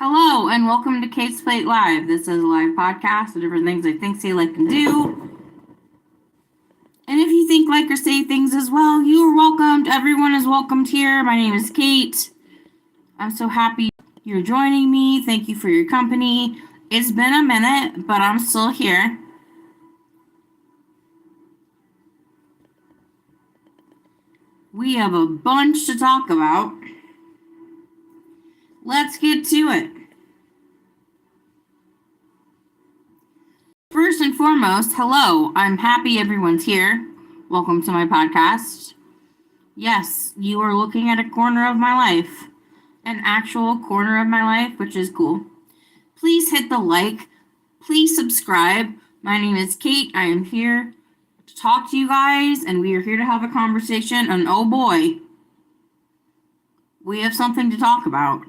Hello and welcome to Kate's Plate Live. This is a live podcast of different things I think, say, like, and do. And if you think, like, or say things as well, you are welcomed. Everyone is welcomed here. My name is Kate. I'm so happy you're joining me. Thank you for your company. It's been a minute, but I'm still here. We have a bunch to talk about. Let's get to it. First and foremost, hello. I'm happy everyone's here. Welcome to my podcast. Yes, you are looking at a corner of my life. An actual corner of my life, which is cool. Please hit the like. Please subscribe. My name is Kate. I am here to talk to you guys, and we are here to have a conversation. And oh boy, we have something to talk about.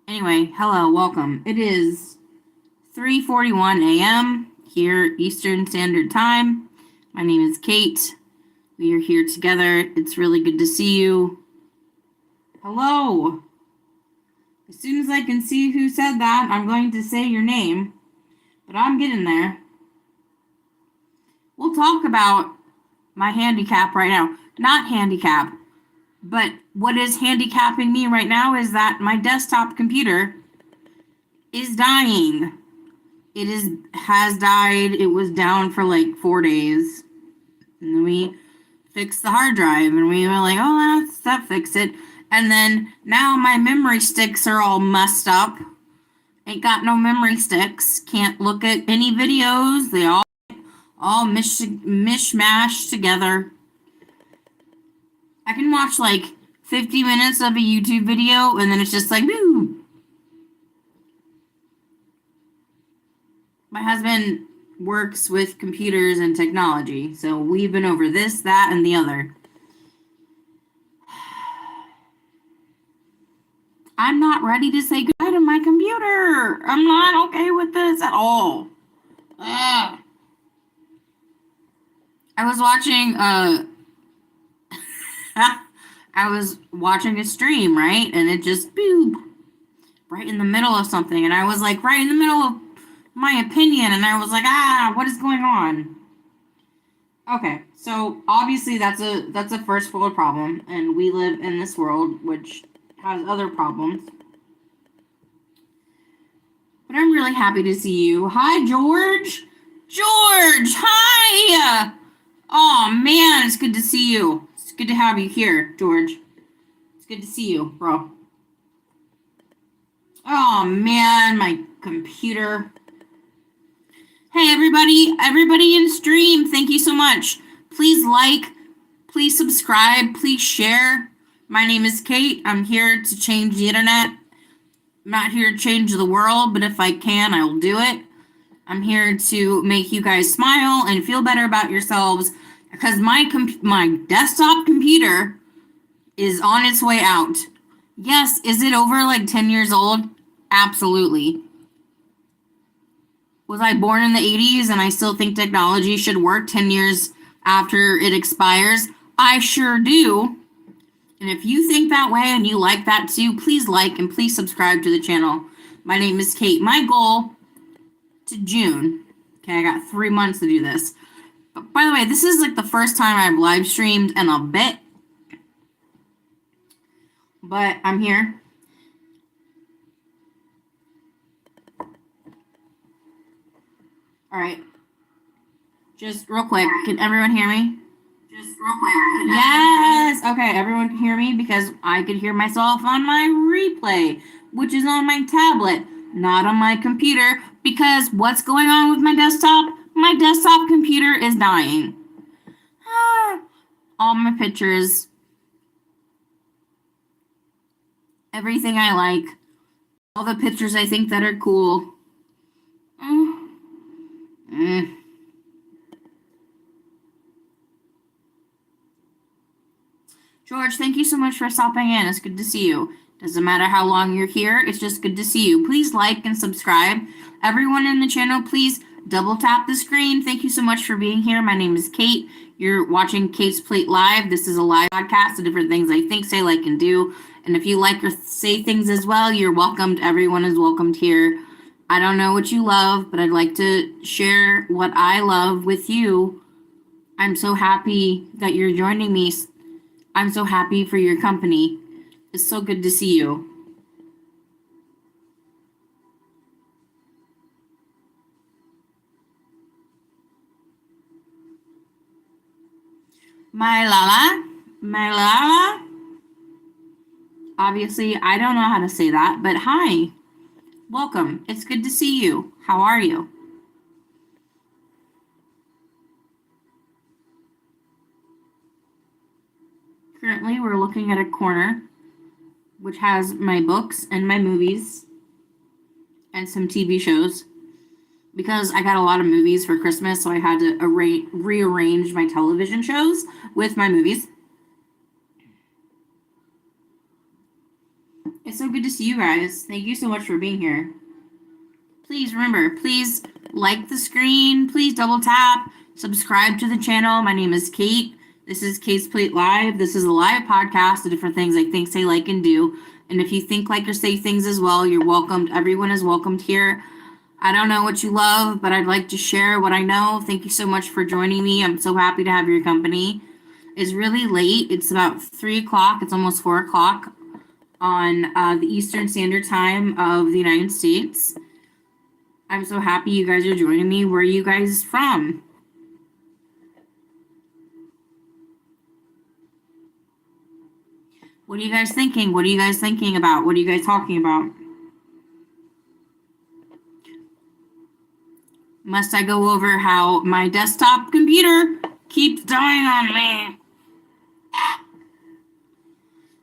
Anyway, hello, welcome. It is 3:41 a.m. here, Eastern Standard Time. My name is Kate. We are here together. It's really good to see you. Hello. As soon as I can see who said that, I'm going to say your name. But I'm getting there. We'll talk about my handicap right now. Not handicap. But what is handicapping me right now is that my desktop computer is dying. Has died. It was down for like 4 days. And then we fixed the hard drive and we were like, oh, that fixed it. And then now my memory sticks are all messed up. Ain't got no memory sticks. Can't look at any videos. They all mishmash together. I can watch like 50 minutes of a YouTube video and then it's just like, boo. My husband works with computers and technology, so we've been over this, that, and the other. I'm not ready to say goodbye to my computer. I'm not okay with this at all. Ugh. I was watching a stream, right? And it just boop right in the middle of something. And I was like right in the middle of my opinion. And I was like, what is going on? Okay, so obviously that's a first world problem. And we live in this world which has other problems. But I'm really happy to see you. Hi, George. George, hi. Oh, man, it's good to see you. It's good to have you here, George. It's good to see you, bro. Oh, man, my computer. Hey, everybody in stream, thank you so much. Please like, please subscribe, please share. My name is Kate. I'm here to change the internet. I'm not here to change the world, but if I can, I will do it. I'm here to make you guys smile and feel better about yourselves because my desktop computer is on its way out. Yes, is it over like 10 years old? Absolutely. Was I born in the 80s and I still think technology should work 10 years after it expires? I sure do. And if you think that way and you like that too, please like and please subscribe to the channel. My name is Kate. My goal to June. Okay, I got 3 months to do this. But by the way, this is like the first time I've live streamed in a bit. But I'm here. All right. Just real quick, can everyone hear me? Yes. Okay, everyone can hear me because I could hear myself on my replay, which is on my tablet, not on my computer, because what's going on with my desktop? My desktop computer is dying. All my pictures, everything I like, all the pictures I think that are cool. George, thank you so much for stopping in. It's good to see you. Doesn't matter how long you're here. It's just good to see you. Please like and subscribe. Everyone in the channel, please double tap the screen. Thank you so much for being here. My name is Kate. You're watching Kate's Plate Live. This is a live podcast of different things I think, say, like, and do. And if you like or say things as well, you're welcomed. Everyone is welcomed here. I don't know what you love, but I'd like to share what I love with you. I'm so happy that you're joining me. I'm so happy for your company. It's so good to see you. My Lala. Obviously, I don't know how to say that, but hi. Welcome. It's good to see you. How are you? Currently, we're looking at a corner which has my books and my movies and some TV shows. Because I got a lot of movies for Christmas, so I had to rearrange my television shows with my movies. It's so good to see you guys. Thank you so much for being here. Please remember, please like the screen, please double tap, subscribe to the channel. My name is Kate. This is Kate's Plate Live. This is a live podcast of different things I think, say, like, and do. And if you think, like, or say things as well, you're welcomed. Everyone is welcomed here. I don't know what you love, but I'd like to share what I know. Thank you so much for joining me. I'm so happy to have your company. It's really late. It's about 3 o'clock. It's almost 4 o'clock on the Eastern Standard Time of the United States. I'm so happy you guys are joining me. Where are you guys from? What are you guys thinking? What are you guys thinking about? What are you guys talking about? Must I go over how my desktop computer keeps dying on me?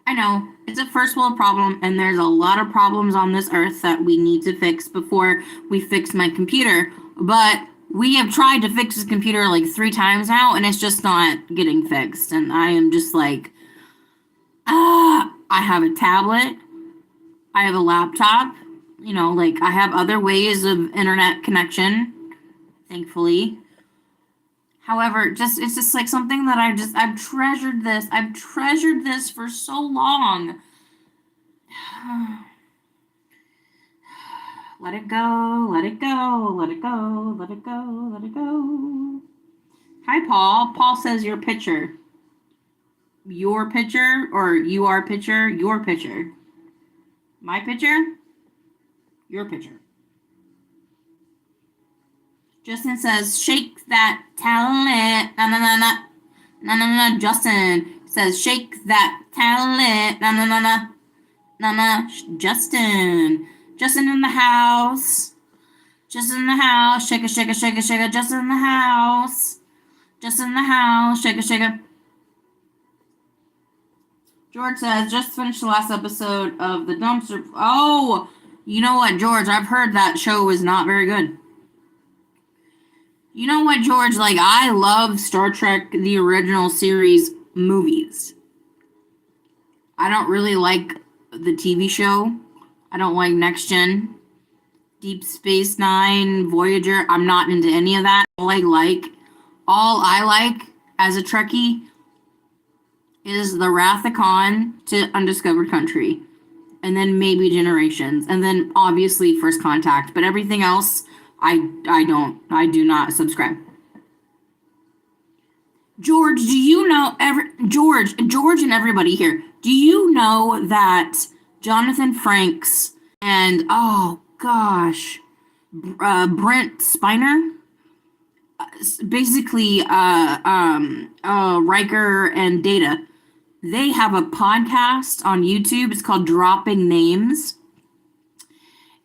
I know, it's a first world problem, and there's a lot of problems on this earth that we need to fix before we fix my computer. But we have tried to fix this computer like 3 times now, and it's just not getting fixed. And I am just like, I have a tablet, I have a laptop, you know, like I have other ways of internet connection, thankfully. However, it's just like something that I've treasured this. I've treasured this for so long. Let it go, let it go, let it go, let it go, let it go. Hi, Paul. Paul says your picture. Your picture or you are picture? Your picture. My picture? Your picture. Justin says, shake that talent. No, no, no, no. No, no, no. Justin says, shake that talent. No, no, no, no. No, no. Justin. Justin in the house. Justin in the house. Shake it, shake it, shake it, shake it. Justin in the house. Justin in the house. Shake it, shake it. George says, just finished the last episode of The Dumpster. Oh, you know what, George? I've heard that show is not very good. You know what, George? Like, I love Star Trek, the original series movies. I don't really like the TV show. I don't like Next Gen, Deep Space Nine, Voyager. I'm not into any of that. All I like as a Trekkie is the Wrath of Khan to Undiscovered Country, and then maybe Generations, and then obviously First Contact. But everything else, I do not subscribe. George, do you know George and everybody here? Do you know that Jonathan Frakes and Brent Spiner, basically Riker and Data, they have a podcast on YouTube. It's called Dropping Names.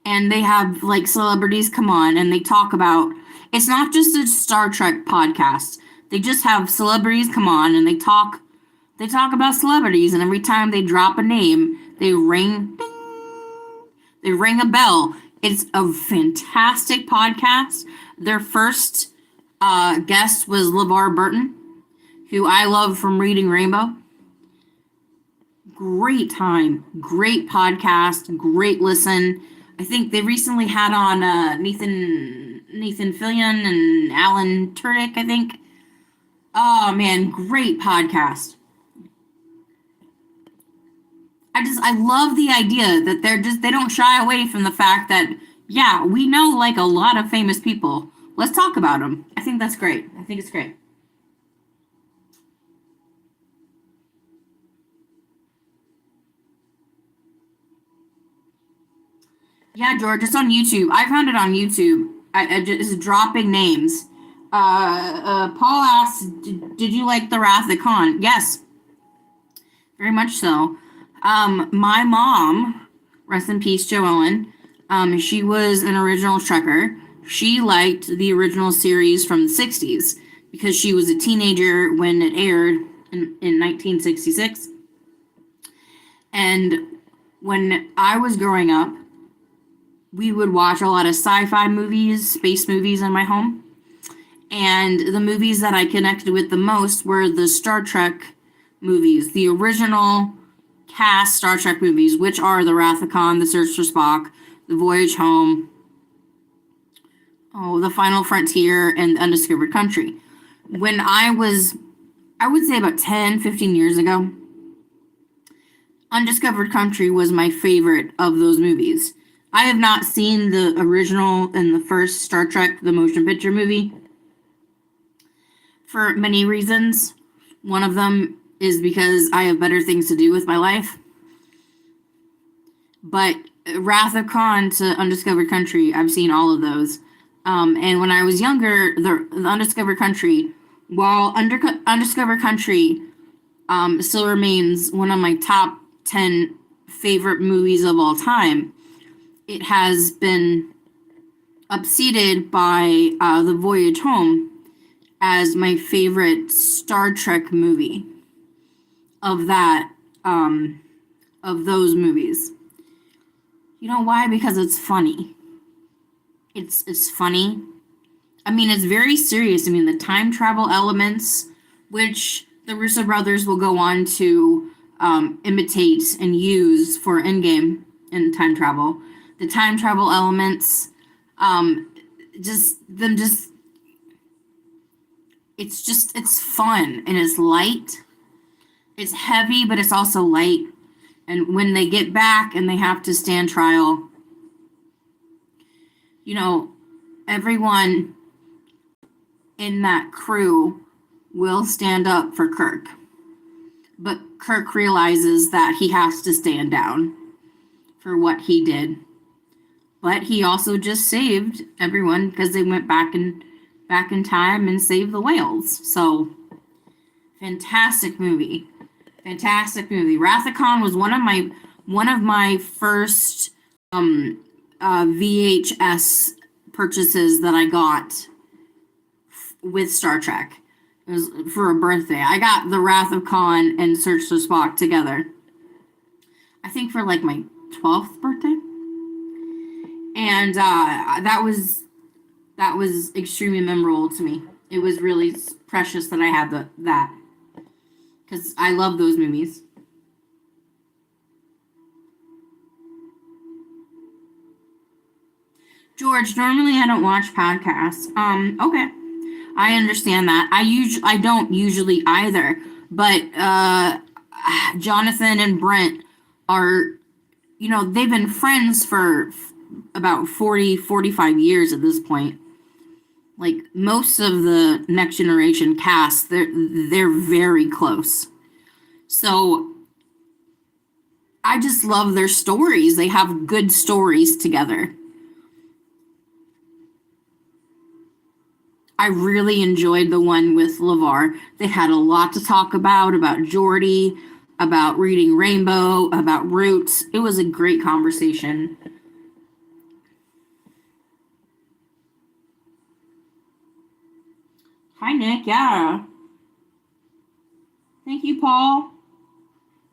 And they have like celebrities come on and they talk about, it's not just a Star Trek podcast. They just have celebrities come on and they talk about celebrities, and every time they drop a name, they ring a bell. It's a fantastic podcast. Their first guest was LeVar Burton, who I love from Reading Rainbow. Great time, great podcast, great listen. I think they recently had on Nathan Nathan Fillion and Alan Tudyk, I think. Oh man, great podcast. I love the idea that they don't shy away from the fact that, yeah, we know like a lot of famous people. Let's talk about them. I think that's great. I think it's great. Yeah, George, it's on YouTube. I found it on YouTube. I just dropping names. Paul asks, did you like The Wrath of Khan? Yes, very much so. My mom, rest in peace, Joellen, she was an original Trekker. She liked the original series from the 60s because she was a teenager when it aired in 1966. And when I was growing up, we would watch a lot of sci-fi movies, space movies in my home. And the movies that I connected with the most were the Star Trek movies, the original cast Star Trek movies, which are The Wrath of Khan, The Search for Spock, The Voyage Home, The Final Frontier, and Undiscovered Country. When I would say about 10, 15 years ago, Undiscovered Country was my favorite of those movies. I have not seen the original and the first Star Trek, the motion picture movie, for many reasons. One of them is because I have better things to do with my life. But Wrath of Khan to Undiscovered Country, I've seen all of those. And when I was younger, the Undiscovered Country, while Undiscovered Country still remains one of my top 10 favorite movies of all time, it has been upseated by The Voyage Home as my favorite Star Trek movie of those movies. You know why? Because it's funny. It's funny. I mean, it's very serious. I mean, the time travel elements, which the Russo brothers will go on to imitate and use for Endgame and time travel. The time travel elements, it's fun and it's light. It's heavy, but it's also light. And when they get back and they have to stand trial, you know, everyone in that crew will stand up for Kirk. But Kirk realizes that he has to stand down for what he did. But he also just saved everyone because they went back in time and saved the whales. So, fantastic movie. Fantastic movie. Wrath of Khan was one of my first VHS purchases that I got with Star Trek. It was for a birthday. I got The Wrath of Khan and Search for Spock together. I think for like my 12th birthday. And that was extremely memorable to me. It was really precious that I had that. Because I love those movies. George, normally I don't watch podcasts. Okay. I understand that. I don't usually either. But Jonathan and Brent are, they've been friends for about 40, 45 years at this point. Like most of the Next Generation cast, they're very close. So I just love their stories. They have good stories together. I really enjoyed the one with LeVar. They had a lot to talk about Geordi, about reading Rainbow, about Roots. It was a great conversation. Hi, Nick. Yeah. Thank you, Paul.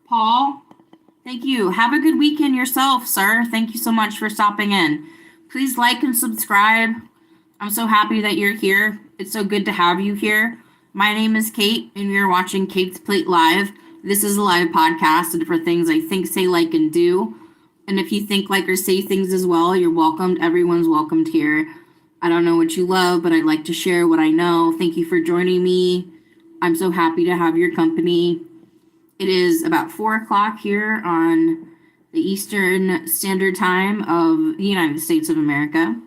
Paul, thank you. Have a good weekend yourself, sir. Thank you so much for stopping in. Please like and subscribe. I'm so happy that you're here. It's so good to have you here. My name is Kate, and you're watching Kate's Plate Live. This is a live podcast and for things I think, say, like, and do. And if you think, like, or say things as well, you're welcomed. Everyone's welcomed here. I don't know what you love, but I'd like to share what I know. Thank you for joining me. I'm so happy to have your company. It is about 4 o'clock here on the Eastern Standard Time of the United States of America.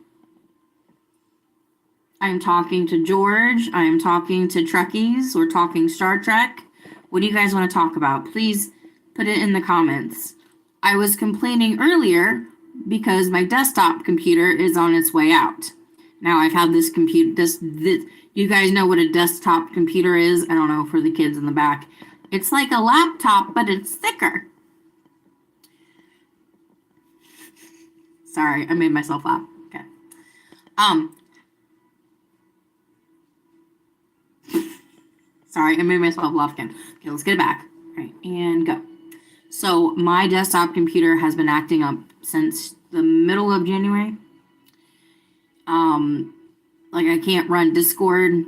I'm talking to George. I am talking to Trekkies. We're talking Star Trek. What do you guys want to talk about? Please put it in the comments. I was complaining earlier because my desktop computer is on its way out. Now I've had this computer, this you guys know what a desktop computer is? I don't know, for the kids in the back. It's like a laptop, but it's thicker. Sorry, I made myself laugh. Okay. Sorry, I made myself laugh again. Okay, let's get it back. All right, and go. So my desktop computer has been acting up since the middle of January. Like I can't run Discord.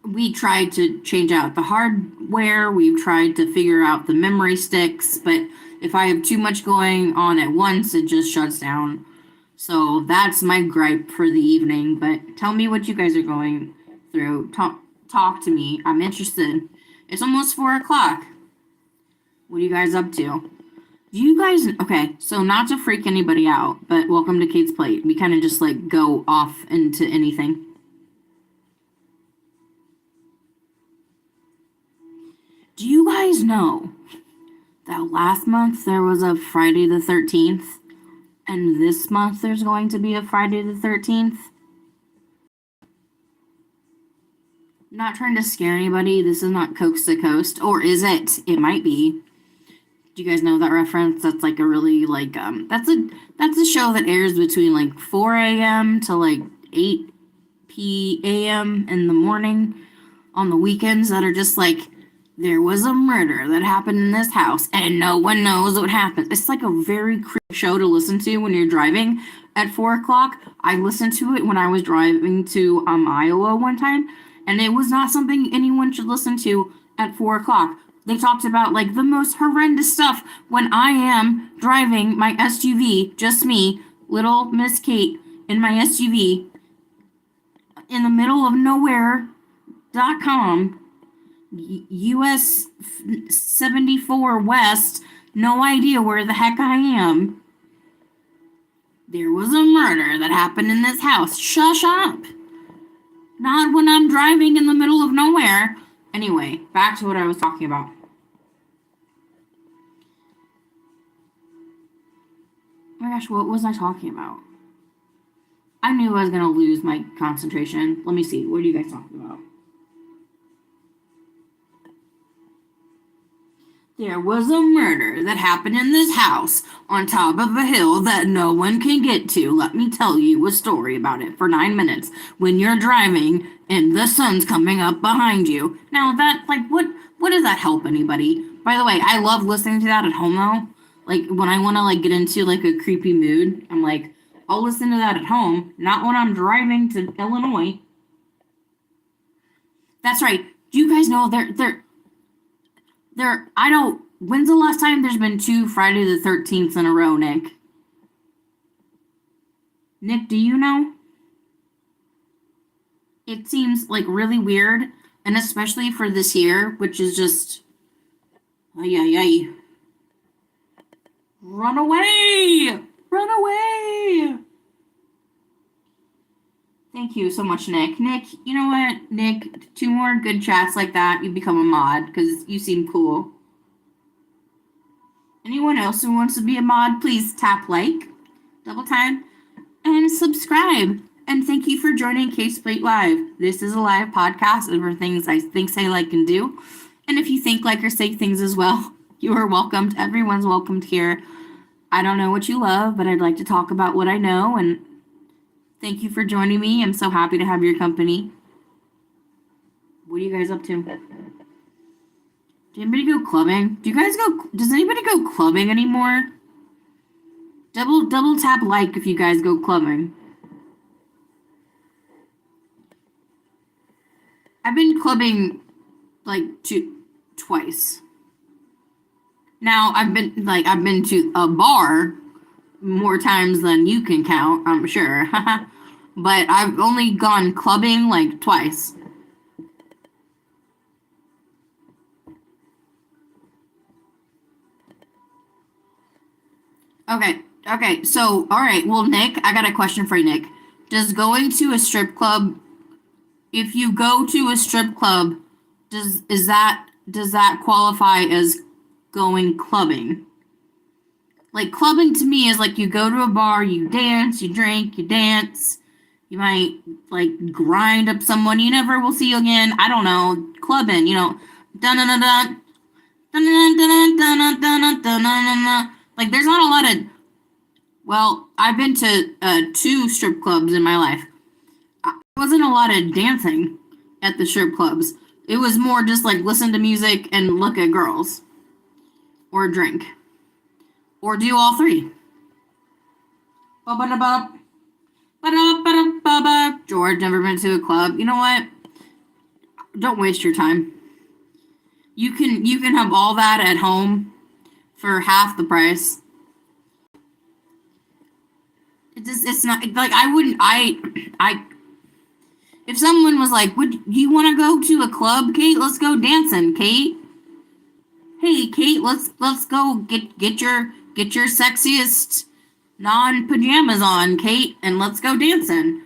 We tried to change out the hardware. We've tried to figure out the memory sticks, but if I have too much going on at once, it just shuts down. So that's my gripe for the evening. But tell me what you guys are going through. Talk to me. I'm interested. It's almost 4 o'clock. What are you guys up to? Do you guys, okay, so not to freak anybody out, but welcome to Kate's Plate. We kind of just like go off into anything. Do you guys know that last month there was a Friday the 13th, and this month there's going to be a Friday the 13th? I'm not trying to scare anybody. This is not Coast to Coast, or is it? It might be. Do you guys know that reference? That's like a really like that's a show that airs between like 4 a.m. to like 8 p.m. in the morning on the weekends that are just like, there was a murder that happened in this house and no one knows what happened. It's like a very creepy show to listen to when you're driving at 4 o'clock. I listened to it when I was driving to Iowa one time, and it was not something anyone should listen to at 4 o'clock. They talked about like the most horrendous stuff when I am driving my SUV, just me, little Miss Kate, in my SUV, in the middle of nowhere.com, US 74 West, no idea where the heck I am. There was a murder that happened in this house. Shush up. Not when I'm driving in the middle of nowhere. Anyway, back to what I was talking about. Oh my gosh, what was I talking about? I knew I was going to lose my concentration. Let me see. What are you guys talking about? There was a murder that happened in this house on top of a hill that no one can get to. Let me tell you a story about it for 9 minutes when you're driving and the sun's coming up behind you. Now that, like, what does that help anybody? By the way, I love listening to that at home though. Like when I want to like get into like a creepy mood, I'm like, I'll listen to that at home, not when I'm driving to Illinois. That's right. Do you guys know when's the last time there's been 2 Friday the 13th in a row, Nick? Nick, do you know? It seems like really weird, and especially for this year, which is just, ay. Run away! Run away! Thank you so much, Nick. Nick, you know what? Nick, 2 more good chats like that, you become a mod, because you seem cool. Anyone else who wants to be a mod, please tap like, double time, and subscribe. And thank you for joining Kate's Plate Live. This is a live podcast over things I think, say, like, and do. And if you think, like, or say things as well, you are welcomed. Everyone's welcomed here. I don't know what you love, but I'd like to talk about what I know. And thank you for joining me. I'm so happy to have your company. What are you guys up to? Did anybody go clubbing? Does anybody go clubbing anymore? Double tap like if you guys go clubbing. I've been clubbing like twice. Now I've been to a bar more times than you can count, I'm sure. but I've only gone clubbing like twice. Okay, so, all right, well, Nick, I got a question for you, Nick. Does going to a strip club, if you go to a strip club, does that qualify as going clubbing? Like, clubbing to me is like you go to a bar, you dance, you drink, you dance. You might, like, grind up someone you never will see again. I don't know. Clubbing, dun dun dun dun. Dun dun dun dun dun dun dun. Like, there's not a lot of. Well, I've been to 2 strip clubs in my life. There wasn't a lot of dancing at the strip clubs. It was more just like listen to music and look at girls. Or drink. Or do all 3. George, never been to a club. You know what? Don't waste your time. You can have all that at home for half the price. It's not like if someone was like, "Would you want to go to a club, Kate? Let's go dancing, Kate. Hey, Kate, let's go get your sexiest non-pajamas on, Kate, and let's go dancing."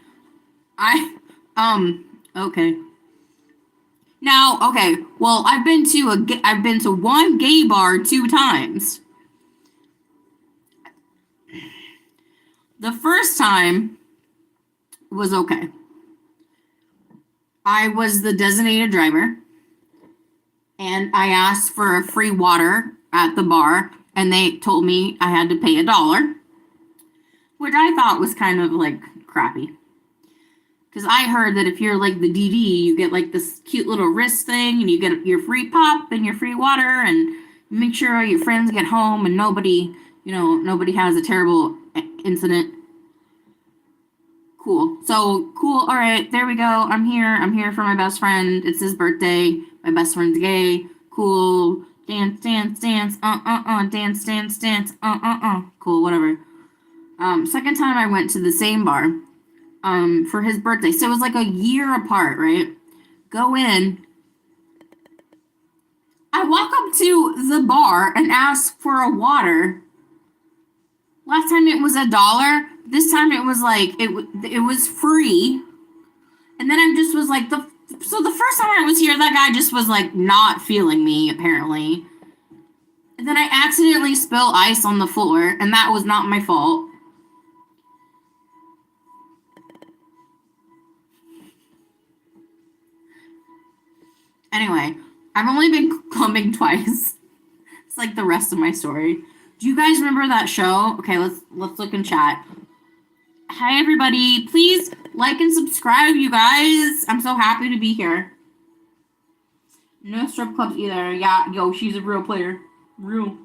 Okay. Now, okay, well, I've been to one gay bar 2 times. The first time was okay. I was the designated driver, and I asked for a free water at the bar, and they told me I had to pay $1, which I thought was kind of like crappy. Because I heard that if you're like the DD, you get like this cute little wrist thing, and you get your free pop and your free water, and make sure all your friends get home and nobody has a terrible incident. Cool. So, cool. All right, there we go. I'm here for my best friend. It's his birthday. My best friend's gay. Cool. Dance, dance, dance. Dance, dance, dance. Cool, whatever. Second time I went to the same bar, for his birthday. So it was like a year apart, right? Go in. I walk up to the bar and ask for a water. Last time it was $1. This time it was like it was free. And then I just was like the first time I was here, that guy just was like not feeling me apparently. And then I accidentally spill ice on the floor, and that was not my fault. Anyway, I've only been clubbing twice. It's like the rest of my story. Do you guys remember that show? Okay, let's look in chat. Hi everybody, please like and subscribe, you guys. I'm so happy to be here. No strip clubs either. Yeah, yo, she's a real player. Real.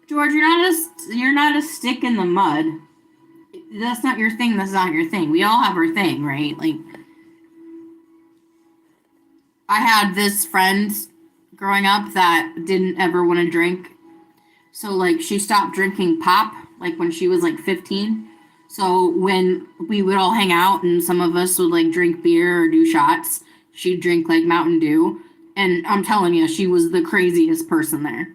George, you're not a stick in the mud. That's not your thing. That's not your thing. We all have our thing, right? Like, I had this friend growing up that didn't ever want to drink. So, like, she stopped drinking pop, like, when she was, like, 15. So, when we would all hang out and some of us would, like, drink beer or do shots, she'd drink, like, Mountain Dew. And I'm telling you, she was the craziest person there.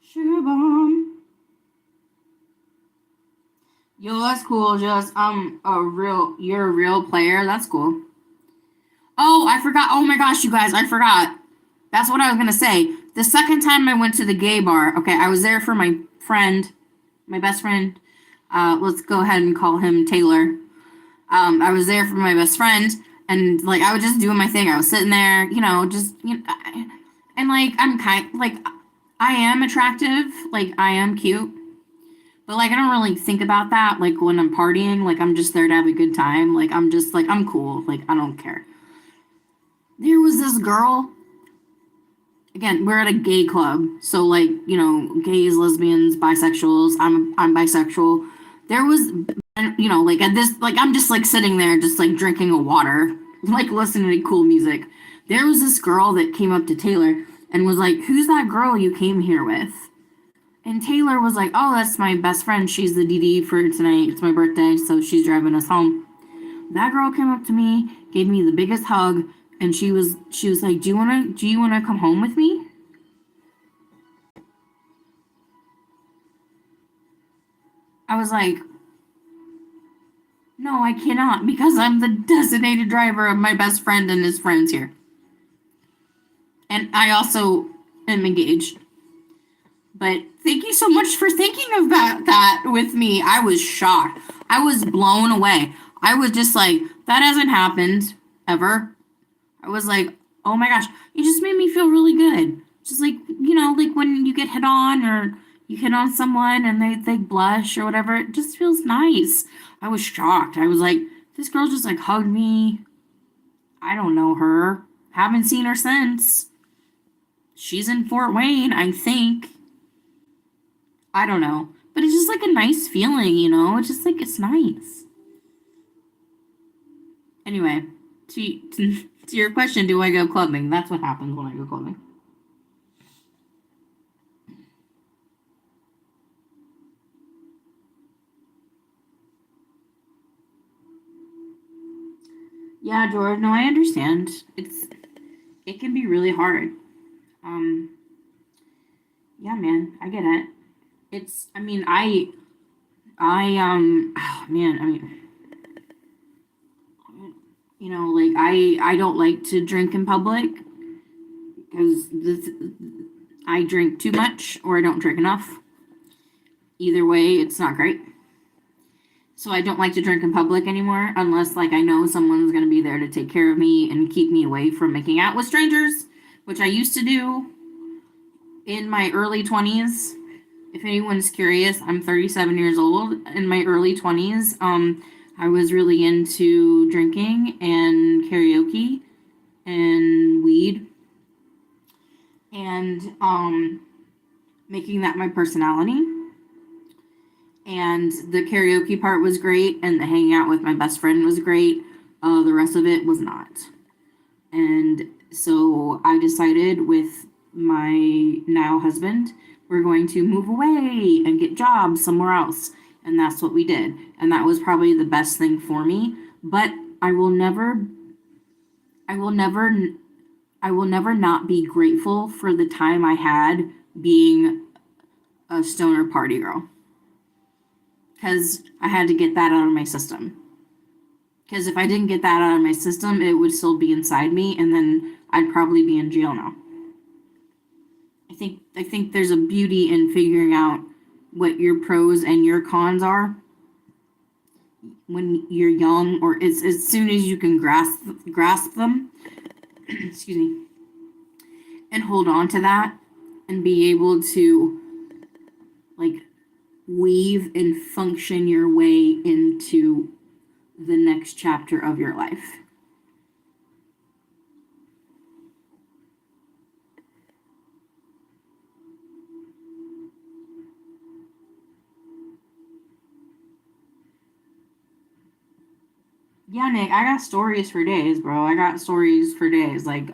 Sugar bomb. Yo, that's cool. Just you're a real player. That's cool. Oh, I forgot. Oh my gosh, you guys, I forgot. That's what I was gonna say. The second time I went to the gay bar, okay, I was there for my friend, my best friend. Let's go ahead and call him Taylor. I was there for my best friend, and like I was just doing my thing. I was sitting there, and like I am attractive, like I am cute. But, like, I don't really think about that, like, when I'm partying. Like, I'm just there to have a good time. Like, I'm just, like, I'm cool. Like, I don't care. There was this girl. Again, we're at a gay club. So, like, gays, lesbians, bisexuals. I'm bisexual. There was, like, at this, like, I'm just, like, sitting there just, like, drinking a water. Like, listening to cool music. There was this girl that came up to Taylor. and was like, "Who's that girl you came here with?" And Taylor was like, "Oh, that's my best friend. She's the DD for tonight. It's my birthday, so she's driving us home." That girl came up to me, gave me the biggest hug, and she was like, "Do you wanna come home with me?" I was like, "No, I cannot, because I'm the designated driver of my best friend and his friends here. And I also am engaged." But thank you so much for thinking about that with me. I was shocked. I was blown away. I was just like, that hasn't happened ever. I was like, oh my gosh, it just made me feel really good. Just like, like when you get hit on or you hit on someone and they blush or whatever, it just feels nice. I was shocked. I was like, this girl just like hugged me. I don't know her. Haven't seen her since. She's in Fort Wayne, I think. I don't know. But it's just like a nice feeling, It's just like, it's nice. Anyway, to your question, do I go clubbing? That's what happens when I go clubbing. Yeah, George, no, I understand. It can be really hard. Um, yeah, man, I get it. I mean, oh, man, I mean, like I don't like to drink in public because I drink too much or I don't drink enough. Either way, it's not great. So I don't like to drink in public anymore unless like I know someone's going to be there to take care of me and keep me away from making out with strangers, which I used to do in my early 20s. If anyone's curious, I'm 37 years old. In my early 20s, I was really into drinking and karaoke and weed and making that my personality. And the karaoke part was great, and the hanging out with my best friend was great. The rest of it was not. And so I decided with my now husband, we're going to move away and get jobs somewhere else. And that's what we did. And that was probably the best thing for me. But I will never not be grateful for the time I had being a stoner party girl. Because I had to get that out of my system. Because if I didn't get that out of my system, it would still be inside me, and then I'd probably be in jail now. I think there's a beauty in figuring out what your pros and your cons are when you're young, or as soon as you can grasp them. Excuse me, and hold on to that, and be able to like weave and function your way into the next chapter of your life. Yeah, Nick, I got stories for days, bro. I got stories for days. Like,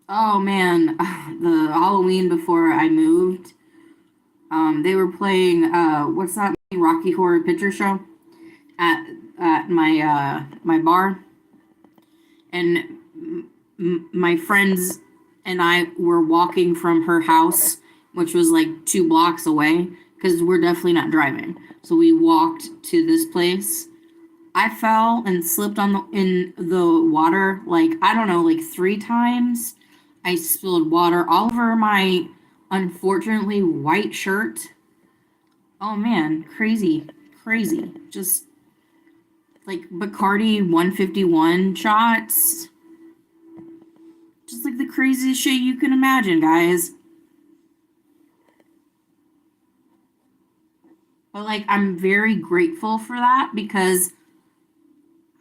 oh man, the Halloween before I moved, they were playing what's that Rocky Horror Picture Show at my bar, and my friends and I were walking from her house, which was like 2 blocks away, because we're definitely not driving. So we walked to this place. I fell and slipped in the water like I don't know, like 3 times. I spilled water all over my unfortunately white shirt. Oh man, crazy, crazy. Just like Bacardi 151 shots. Just like the craziest shit you can imagine, guys. But like I'm very grateful for that because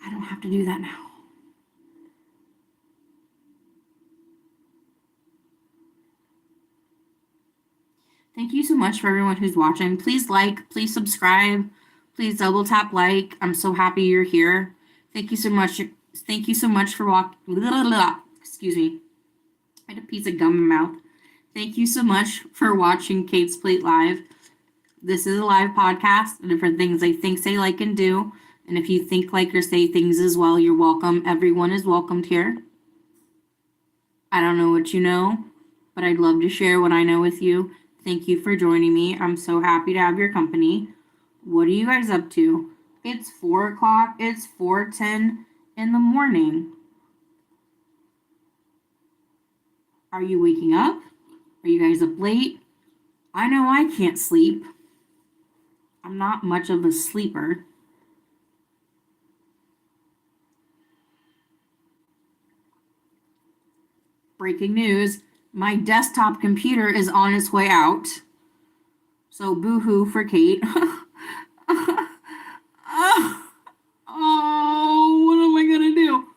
I don't have to do that now. Thank you so much for everyone who's watching. Please like, please subscribe, please double tap like. I'm so happy you're here. Thank you so much. Thank you so much for excuse me. I had a piece of gum in my mouth. Thank you so much for watching Kate's Plate Live. This is a live podcast, different things I think, say, like, and do. And if you think, like, or say things as well, you're welcome. Everyone is welcomed here. I don't know what you know, but I'd love to share what I know with you. Thank you for joining me. I'm so happy to have your company. What are you guys up to? It's 4 o'clock. It's 4:10 in the morning. Are you waking up? Are you guys up late? I know I can't sleep. I'm not much of a sleeper. Breaking news, my desktop computer is on its way out. So boo-hoo for Kate. Oh, what am I gonna do?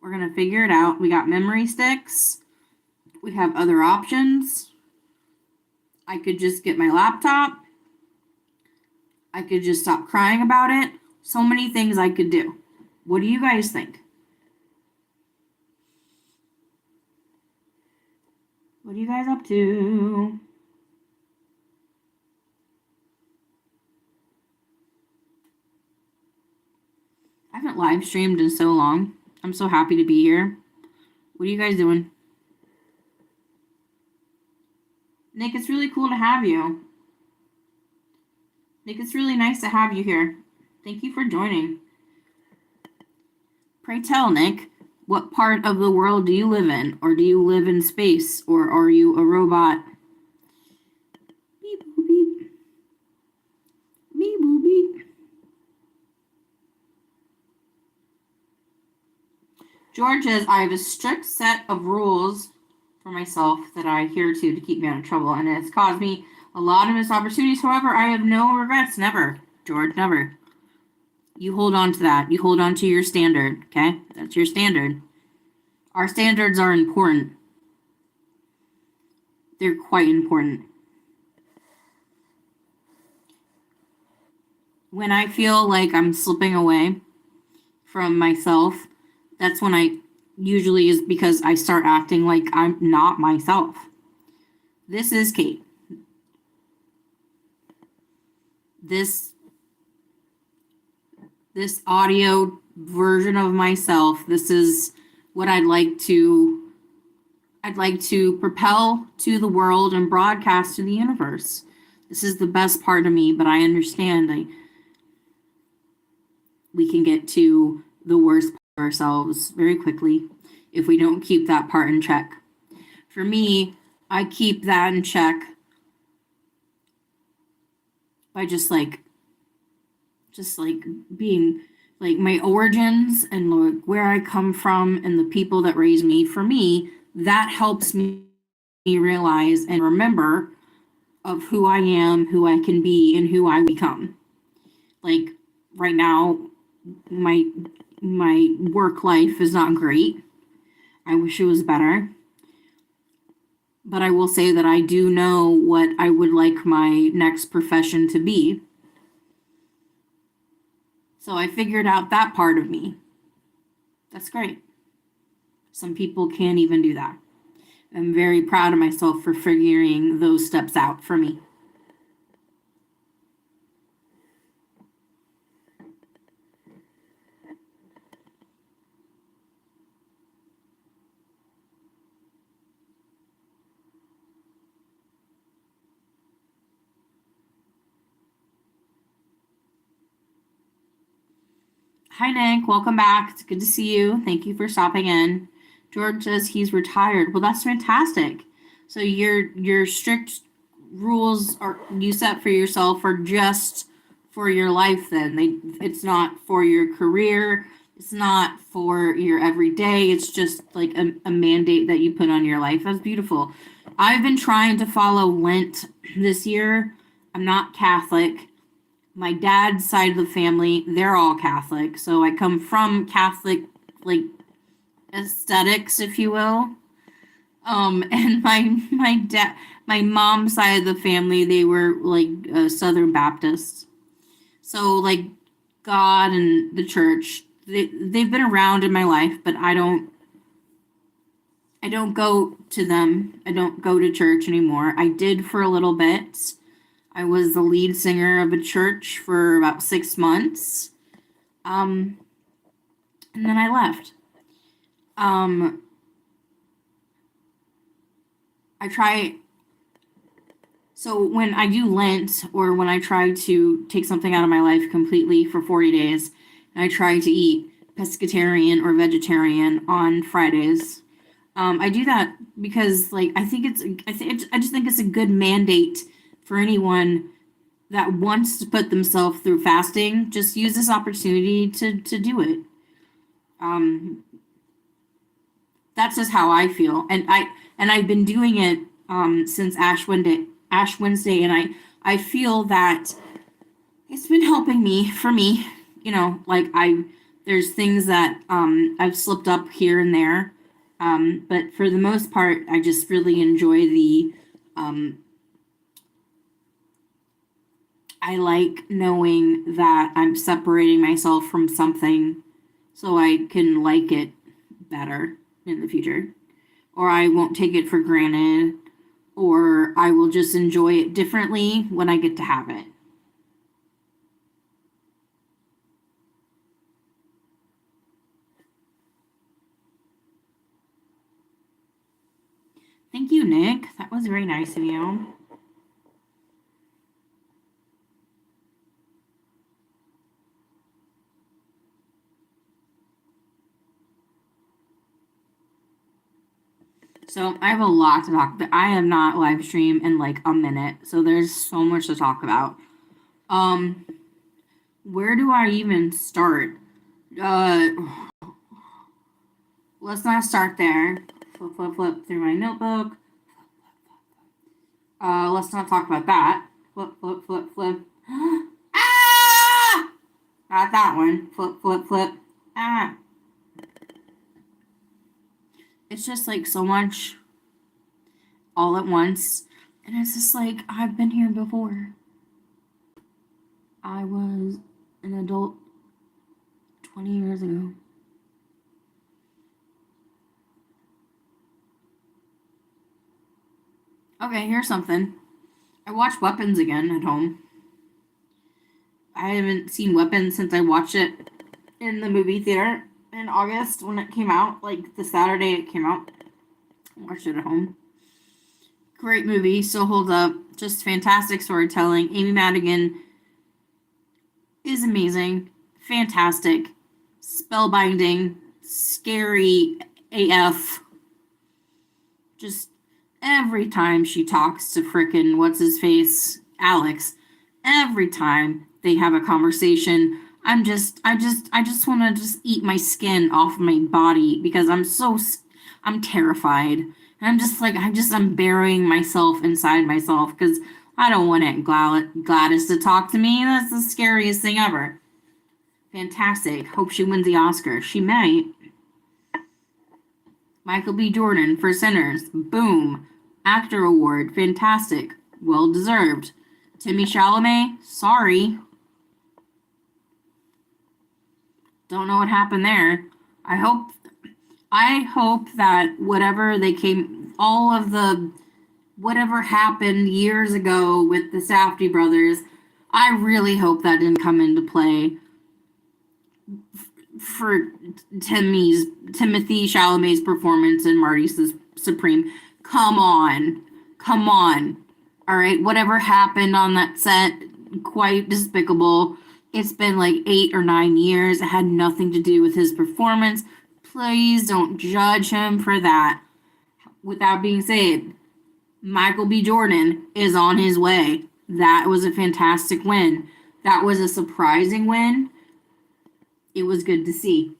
We're gonna figure it out. We got memory sticks. We have other options. I could just get my laptop. I could just stop crying about it. So many things I could do. What do you guys think? What are you guys up to? I haven't live streamed in so long. I'm so happy to be here. What are you guys doing? Nick, it's really cool to have you. Nick, it's really nice to have you here. Thank you for joining. Pray tell, Nick, what part of the world do you live in? Or do you live in space? Or are you a robot? Beep, boop, beep. Beep, boop, beep. George says, I have a strict set of rules for myself that I adhere to keep me out of trouble, and it's caused me a lot of missed opportunities. However, I have no regrets. Never, George, never. You hold on to that. You hold on to your standard, okay? That's your standard. Our standards are important. They're quite important. When I feel like I'm slipping away from myself, that's when I usually is because I start acting like I'm not myself. This is Kate. This audio version of myself, this is what I'd like to propel to the world and broadcast to the universe. This is the best part of me, but I understand we can get to the worst part of ourselves very quickly if we don't keep that part in check. For me, I keep that in check by just being like my origins and like where I come from and the people that raised me. For me, that helps me realize and remember of who I am, who I can be, and who I become. Like right now, my work life is not great. I wish it was better. But I will say that I do know what I would like my next profession to be. So I figured out that part of me. That's great. Some people can't even do that. I'm very proud of myself for figuring those steps out for me. Hi, Nick. Welcome back. It's good to see you. Thank you for stopping in. George says he's retired. Well, that's fantastic. So your strict rules are you set for yourself are just for your life then. It's not for your career. It's not for your everyday. It's just like a mandate that you put on your life. That's beautiful. I've been trying to follow Lent this year. I'm not Catholic. My dad's side of the family, they're all Catholic. So I come from Catholic, like, aesthetics, if you will. And my mom's side of the family, they were like Southern Baptists. So like God and the church, they've been around in my life, but I don't I don't go to them. I don't go to church anymore. I did for a little bit. I was the lead singer of a church for about 6 months. And then I left. I try. So when I do Lent, or when I try to take something out of my life completely for 40 days, and I try to eat pescatarian or vegetarian on Fridays, I do that because, like, I just think it's a good mandate for anyone that wants to put themselves through fasting. Just use this opportunity to do it. That's just how I feel, and I've been doing it since Ash Wednesday, and I feel that it's been helping me. For me, like, there's things that I've slipped up here and there, but for the most part, I just really enjoy the. I like knowing that I'm separating myself from something so I can like it better in the future, or I won't take it for granted, or I will just enjoy it differently when I get to have it. Thank you, Nick. That was very nice of you. So I have a lot to talk about. I have not live streamed in like a minute, so there's so much to talk about. Um, where do I even start? Uh, let's not start there. Flip through my notebook. Let's not talk about that. Flip. Ah! Not that one. Flip. Ah. It's just like so much all at once. And it's just like, I've been here before. I was an adult 20 years ago. Okay, here's something. I watched Weapons again at home. I haven't seen Weapons since I watched it in the movie theater in August when it came out, like the Saturday it came out. I watched it at home. Great movie, still holds up. Just fantastic storytelling. Amy Madigan is amazing, fantastic, spellbinding, scary AF. Just every time she talks to frickin' what's his face, Alex, every time they have a conversation, I just want to just eat my skin off my body because I'm terrified. And I'm burying myself inside myself because I don't want Aunt Gladys to talk to me. That's the scariest thing ever. Fantastic. Hope she wins the Oscar. She might. Michael B. Jordan for Sinners. Boom. Actor award. Fantastic. Well deserved. Timmy Chalamet. Sorry. Don't know what happened there. I hope that whatever happened years ago with the Safdie brothers, I really hope that didn't come into play for Timothy Chalamet's performance in Marty Supreme. Come on. All right, whatever happened on that set, quite despicable. It's been like 8 or 9 years. It had nothing to do with his performance. Please don't judge him for that. With that being said, Michael B. Jordan is on his way. That was a fantastic win. That was a surprising win. It was good to see.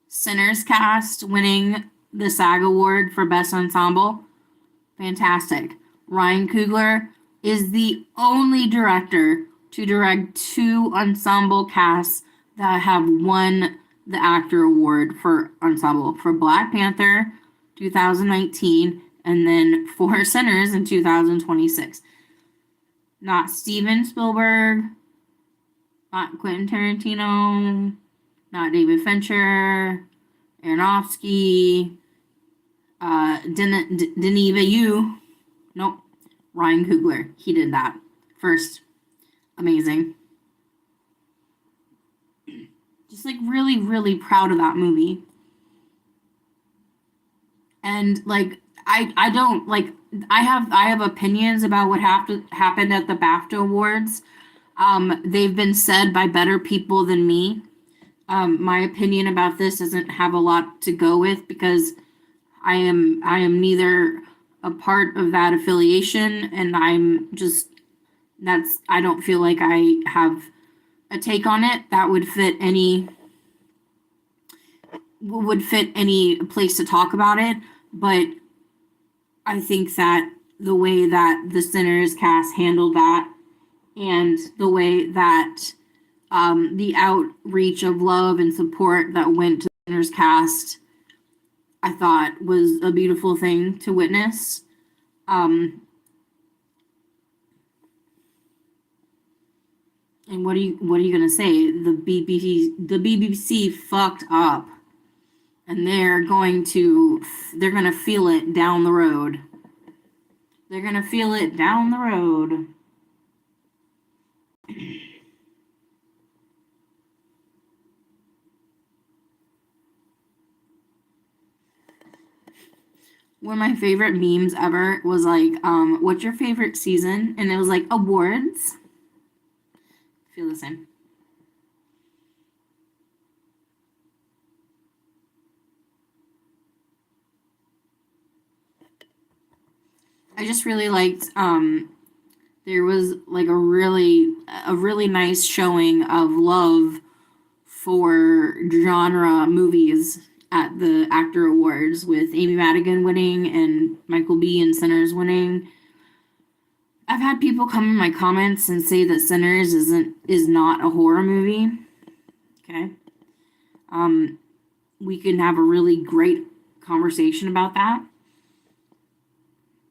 Sinners cast winning the SAG Award for Best Ensemble. Fantastic. Ryan Coogler is the only director to direct 2 ensemble casts that have won the actor award for ensemble, for Black Panther 2019 and then for Sinners in 2026. Not Steven Spielberg, not Quentin Tarantino, not David Fincher, Aronofsky, Denis Villeneuve. Nope, Ryan Coogler. He did that first. Amazing. Just like really, really proud of that movie. And like I don't like I have opinions about what happened at the BAFTA Awards. They've been said by better people than me. My opinion about this doesn't have a lot to go with because I am neither a part of that affiliation, and I don't feel like I have a take on it that would fit any place to talk about it. But I think that the way that the Sinners cast handled that, and the way that the outreach of love and support that went to the Sinners cast, I thought was a beautiful thing to witness. And what are you gonna say? The BBC fucked up, and they're gonna feel it down the road. They're gonna feel it down the road. One of my favorite memes ever was like, what's your favorite season? And it was like awards. Feel the same. I just really liked there was like a really nice showing of love for genre movies at the Actor Awards, with Amy Madigan winning and Michael B. and Sinners winning. I've had people come in my comments and say that Sinners is not a horror movie. Okay. We can have a really great conversation about that.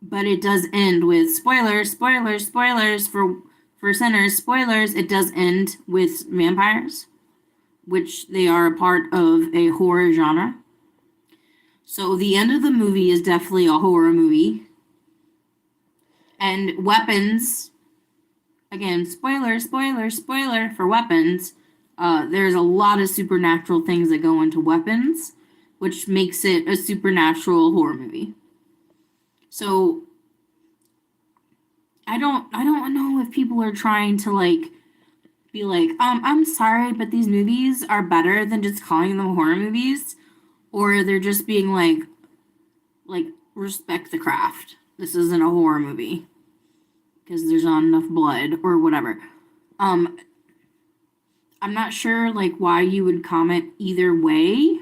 But it does end with spoilers for Sinners. Spoilers, it does end with vampires, which they are a part of a horror genre. So the end of the movie is definitely a horror movie. And weapons, again, spoiler for weapons. There's a lot of supernatural things that go into weapons, which makes it a supernatural horror movie. So I don't know if people are trying to like be like, I'm sorry, but these movies are better than just calling them horror movies, or they're just being like respect the craft. This isn't a horror movie because there's not enough blood or whatever. I'm not sure like why you would comment either way.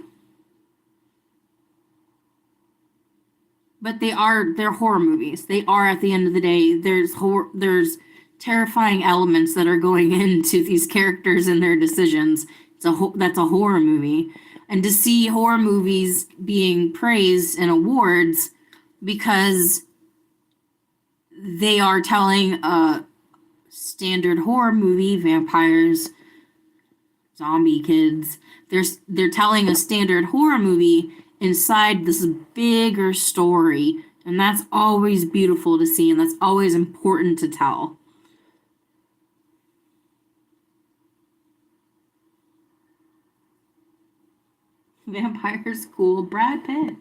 But they're horror movies. They are, at the end of the day, there's terrifying elements that are going into these characters and their decisions. That's a horror movie. And to see horror movies being praised in awards because they are telling a standard horror movie, vampires, zombie kids, they're telling a standard horror movie inside this bigger story, and that's always beautiful to see, and that's always important to tell. Vampire School, Brad Pitt.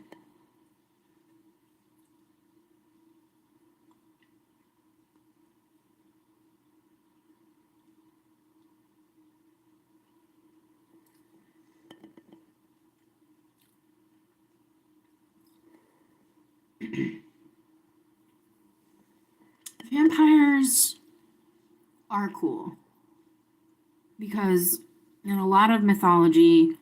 Vampires are cool because in a lot of mythology,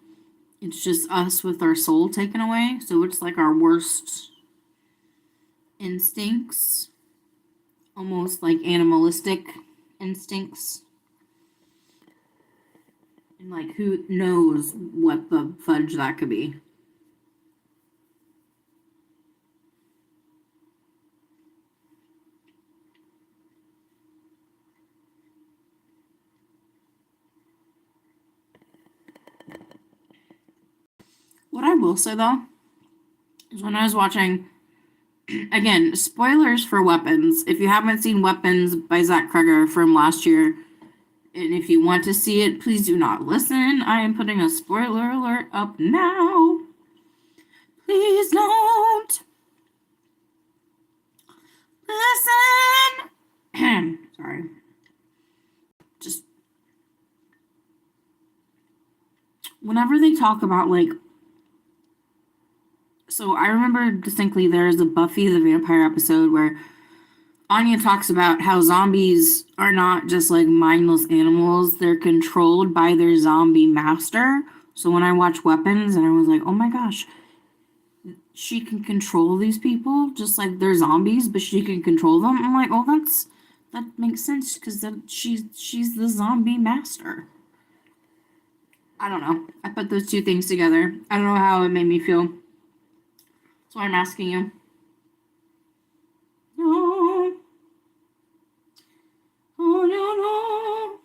it's just us with our soul taken away. So it's like our worst instincts, almost like animalistic instincts. And like, who knows what the fudge that could be? will say though, is when I was watching, again, spoilers for Weapons. If you haven't seen Weapons by Zach Cregger from last year, and if you want to see it, please do not listen. I am putting a spoiler alert up now. Please don't listen. Sorry. Just whenever they talk about like, so I remember distinctly there's a Buffy the Vampire episode where Anya talks about how zombies are not just like mindless animals, they're controlled by their zombie master. So when I watch Weapons and I was like, oh my gosh, she can control these people just like they're zombies, but she can control them. I'm like, oh, that makes sense because she's the zombie master. I don't know. I put those two things together. I don't know how it made me feel. That's why I'm asking you. No. Oh, no, no.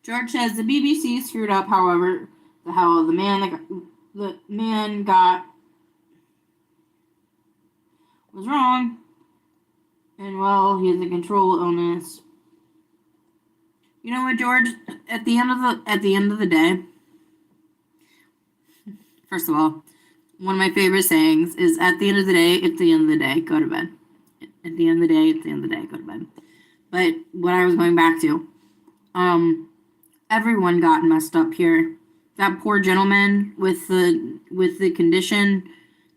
George says the BBC screwed up, however, the man was wrong. And well, he has a control illness. You know what, George? At the end of the day, first of all, one of my favorite sayings is at the end of the day, it's the end of the day, go to bed. At the end of the day, it's the end of the day, go to bed. But what I was going back to, everyone got messed up here. That poor gentleman with the condition,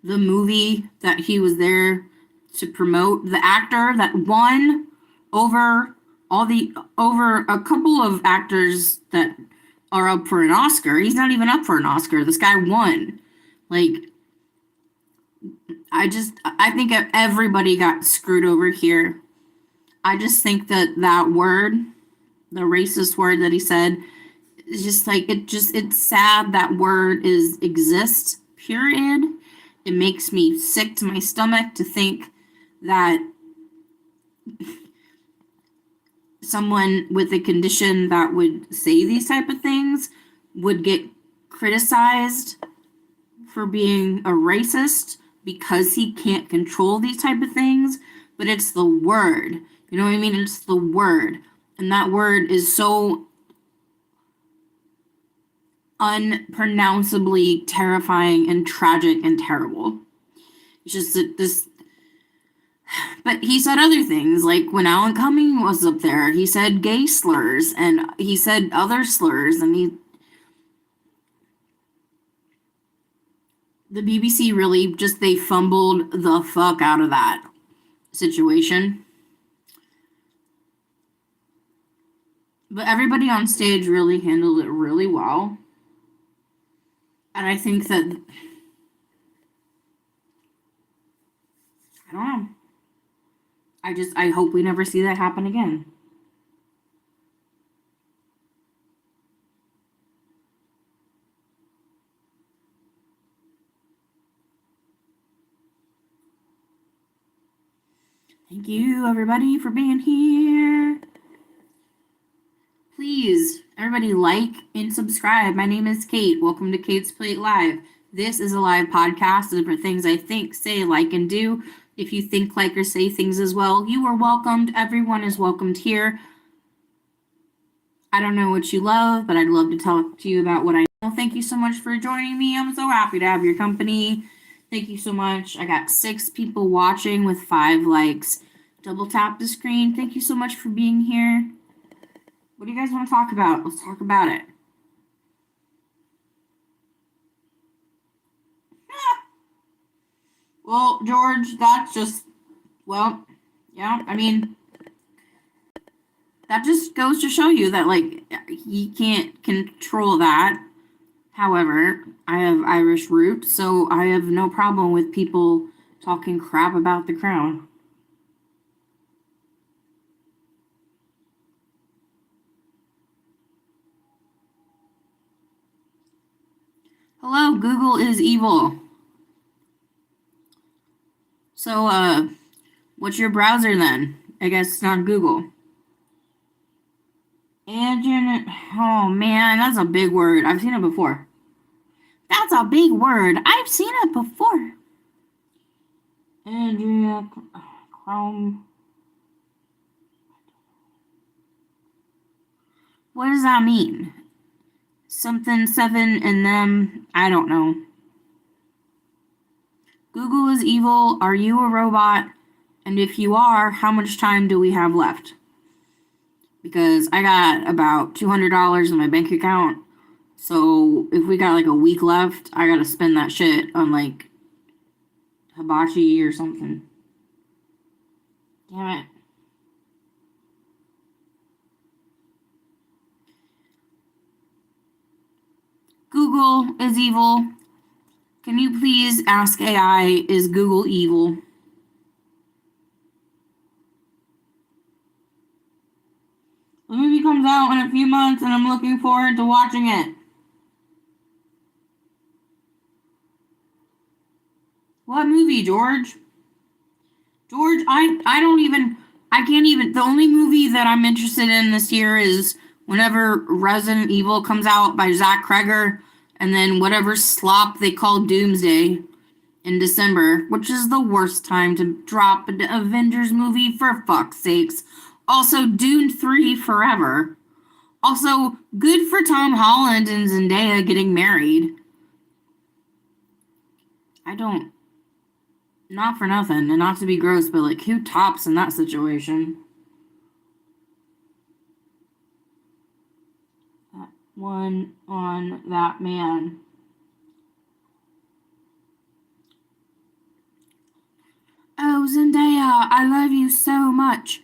the movie that he was there to promote, the actor that won over a couple of actors that are up for an Oscar. He's not even up for an Oscar. This guy won. Like, I think everybody got screwed over here. I just think that word, the racist word that he said, is just like, it's sad that word exists, period. It makes me sick to my stomach to think that someone with a condition that would say these type of things would get criticized for being a racist because he can't control these type of things. But it's the word, you know what I mean? It's the word, and that word is so unpronounceably terrifying and tragic and terrible. It's just that this. But he said other things, like when Alan Cumming was up there, he said gay slurs and he said other slurs, and the BBC really just, they fumbled the fuck out of that situation. But everybody on stage really handled it really well. And I think that, I don't know. I hope we never see that happen again. Thank you, everybody, for being here. Please, everybody, like and subscribe. My name is Kate. Welcome to Kate's Plate Live. This is a live podcast for things I think, say, like, and do. If you think, like, or say things as well, you are welcomed. Everyone is welcomed here. I don't know what you love, but I'd love to talk to you about what I know. Thank you so much for joining me. I'm so happy to have your company. Thank you so much. I got 6 people watching with 5 likes. Double tap the screen. Thank you so much for being here. What do you guys want to talk about? Let's talk about it. Well, George, that's just, well, yeah, I mean, that just goes to show you that, like, you can't control that. However, I have Irish roots, so I have no problem with people talking crap about the crown. Hello, Google is evil. So, what's your browser then? I guess it's not Google. Oh man, that's a big word. I've seen it before. That's a big word. I've seen it before. Andrea Chrome. What does that mean? Something 7 and them. I don't know. Google is evil. Are you a robot? And if you are, how much time do we have left? Because I got about $200 in my bank account. So if we got like a week left, I gotta spend that shit on like hibachi or something. Damn it. Google is evil. Can you please ask AI, is Google evil? The movie comes out in a few months and I'm looking forward to watching it. What movie, George? George, I can't even, the only movie that I'm interested in this year is whenever Resident Evil comes out by Zach Kreger, and then whatever slop they call Doomsday in December, which is the worst time to drop an Avengers movie, for fuck's sakes. Also, Dune 3 forever. Also, good for Tom Holland and Zendaya getting married. Not for nothing, and not to be gross, but like, who tops in that situation? That one on that man. Oh, Zendaya, I love you so much.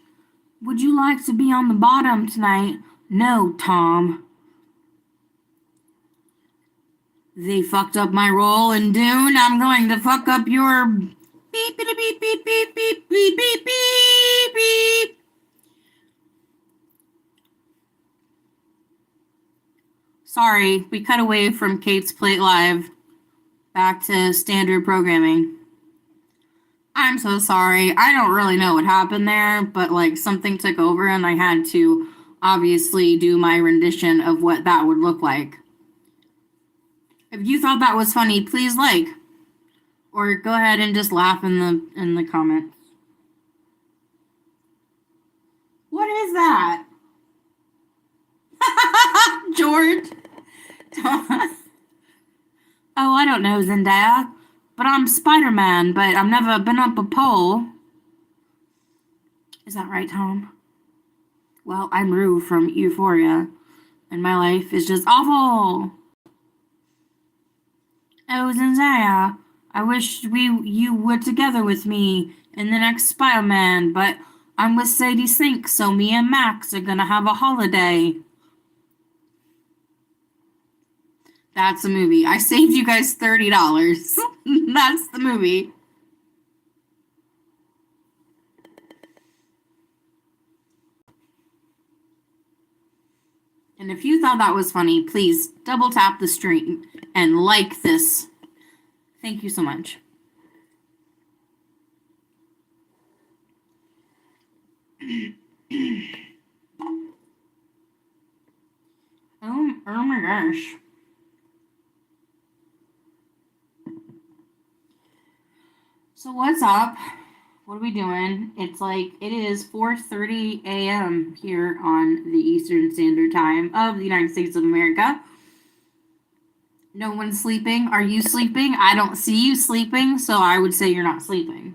Would you like to be on the bottom tonight? No, Tom. They fucked up my role in Dune. I'm going to fuck up your beep beep beep beep beep beep beep beep beep beep. Sorry, we cut away from Kate's Plate Live back to standard programming. I'm so sorry. I don't really know what happened there, but like something took over and I had to obviously do my rendition of what that would look like. If you thought that was funny, please like, or go ahead and just laugh in the comments. What is that? George? Oh, I don't know, Zendaya. But I'm Spider-Man, but I've never been up a pole. Is that right, Tom? Well, I'm Rue from Euphoria, and my life is just awful. Oh, Zendaya, I wish you were together with me in the next Spider-Man, but I'm with Sadie Sink, so me and Max are gonna have a holiday. That's the movie. I saved you guys $30. That's the movie. And if you thought that was funny, please double tap the stream and like this. Thank you so much. Oh my gosh. So what's up? What are we doing? It's like, it is 4:30 a.m. here on the Eastern Standard Time of the United States of America. No one's sleeping. Are you sleeping? I don't see you sleeping, so I would say you're not sleeping.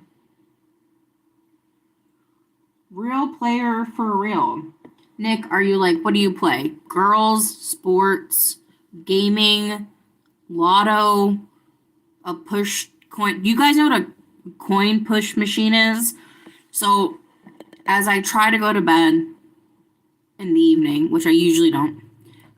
Real player for real. Nick, are you like, what do you play? Girls, sports, gaming, lotto, a push coin. You guys know what a coin push machine is? So as I try to go to bed in the evening, which I usually don't,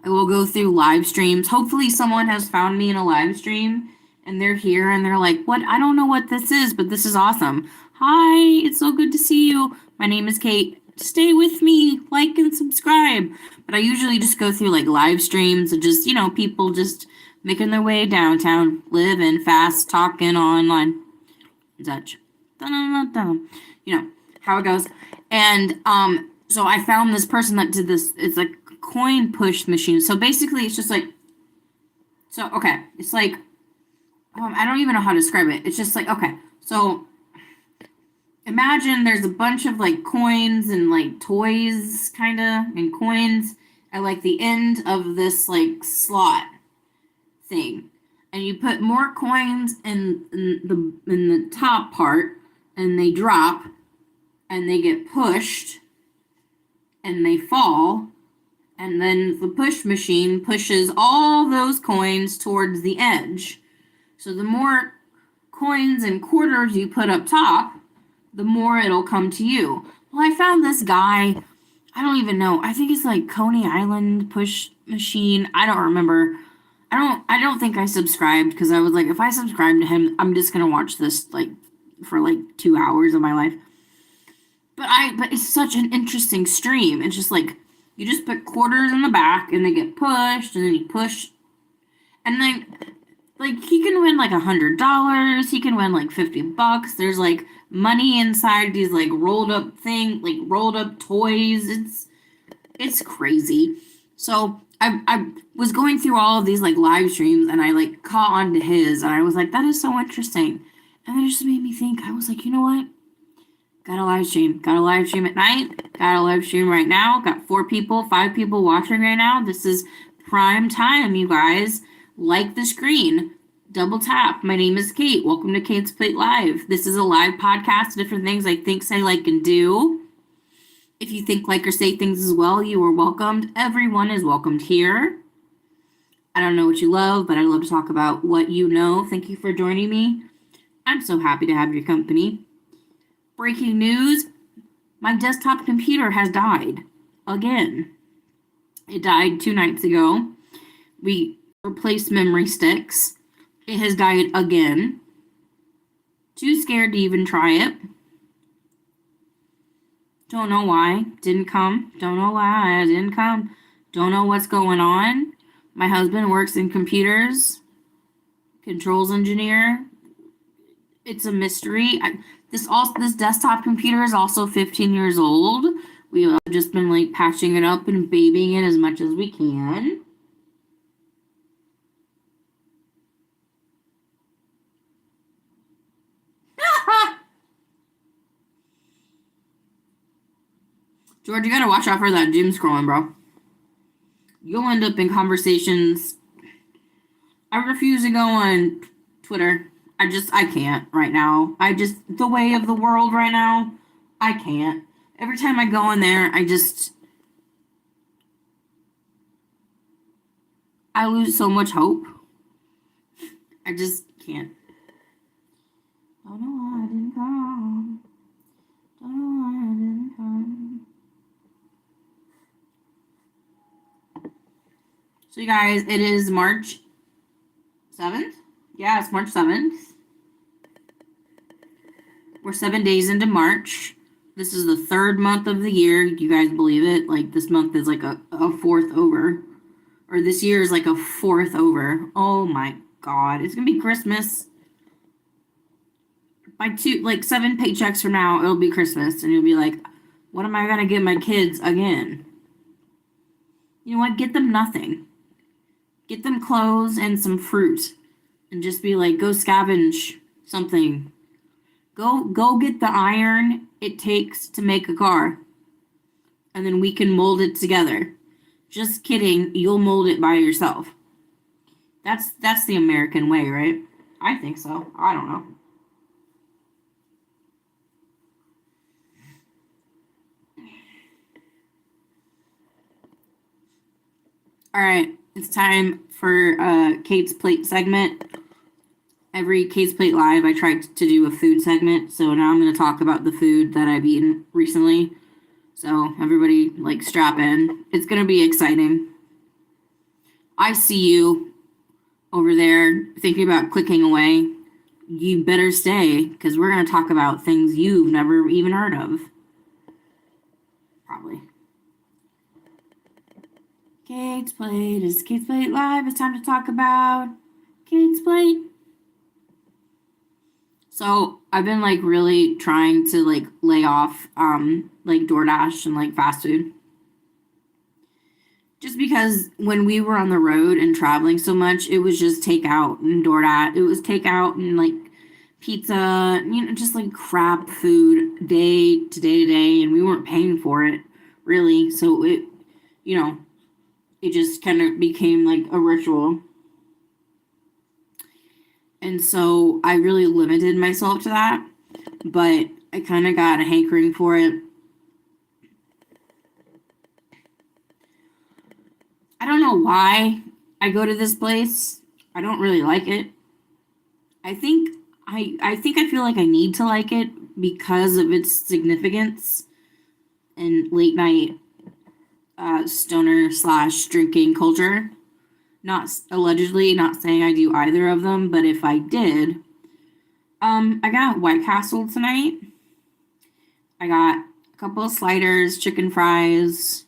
I will go through live streams. Hopefully someone has found me in a live stream and they're here and they're like, what? I don't know what this is, but this is awesome. Hi, it's so good to see you. My name is Kate. Stay with me, like and subscribe. But I usually just go through like live streams of just, people just making their way downtown, living fast, talking online. Such. How it goes. And so I found this person that did this. It's like a coin push machine. So basically it's just like So, okay, it's like, I don't even know how to describe it. It's just like, okay, so imagine there's a bunch of like coins and like toys, kind of, and coins at like the end of this like slot thing. And you put more coins in the top part, and they drop, and they get pushed, and they fall, and then the push machine pushes all those coins towards the edge. So the more coins and quarters you put up top, the more it'll come to you. Well, I found this guy, I don't even know. I think it's like Coney Island push machine. I don't remember. I don't think I subscribed because I was like, if I subscribe to him, I'm just gonna watch this like for like 2 hours of my life. But it's such an interesting stream. It's just like you just put quarters in the back and they get pushed, and then you push, and then like he can win like $100. He can win like $50. There's like money inside these like rolled up toys. It's crazy. So I was going through all of these like live streams, and I like caught on to his, and I was like, that is so interesting. And then it just made me think. I was like, you know what? Got a live stream. Got a live stream at night. Got a live stream right now. Got 5 people watching right now. This is prime time, you guys. Like the screen. Double tap. My name is Kate. Welcome to Kate's Plate Live. This is a live podcast, different things I think, say, like, and do. If you think, like, or say things as well, you are welcomed. Everyone is welcomed here. I don't know what you love, but I love to talk about what you know. Thank you for joining me. I'm so happy to have your company. Breaking news, my desktop computer has died again. It died 2 nights ago. We replaced memory sticks. It has died again. Too scared to even try it. Don't know why. Didn't come. Don't know why it didn't come. Don't know what's going on. My husband works in computers. Controls engineer. It's a mystery. This desktop computer is also 15 years old. We've just been like patching it up and babying it as much as we can. George, you gotta watch out for that doom scrolling, bro. You'll end up in conversations. I refuse to go on Twitter. I can't right now. The way of the world right now, I can't. Every time I go in there, I lose so much hope. I just can't. Don't know why I didn't come. Don't know why I didn't come. So you guys, it is March 7th? Yeah, it's March 7th. We're 7 days into March. This is the 3rd month of the year. You guys believe it? Like this month is like a 4th over. Or this year is like a 4th over. Oh my God. It's gonna be Christmas. By 7 paychecks from now, it'll be Christmas. And you'll be like, what am I gonna get my kids again? You know what? Get them nothing. Get them clothes and some fruit. And just be like, go scavenge something. Go get the iron it takes to make a car. And then we can mold it together. Just kidding, you'll mold it by yourself. That's the American way, right? I think so. I don't know. All right, it's time for Kate's Plate segment. Every Kate's Plate Live, I tried to do a food segment, so now I'm going to talk about the food that I've eaten recently. So everybody, like, strap in. It's going to be exciting. I see you over there thinking about clicking away. You better stay, because we're going to talk about things you've never even heard of. Probably. Kate's Plate is Kate's Plate Live. It's time to talk about Kate's Plate. So I've been like really trying to like lay off like DoorDash and like fast food. just because when we were on the road and traveling so much, it was just takeout and DoorDash. It was takeout and like pizza, just like crap food day to day to day, and we weren't paying for it really. So you know, it just kind of became like a ritual. And so I really limited myself to that, but I kind of got a hankering for it. I don't know why I go to this place. I don't really like it. I think I feel like I need to like it because of its significance in late night stoner slash drinking culture. Not allegedly, not saying I do either of them, but if I did, I got White Castle tonight. I got a couple of sliders, chicken fries,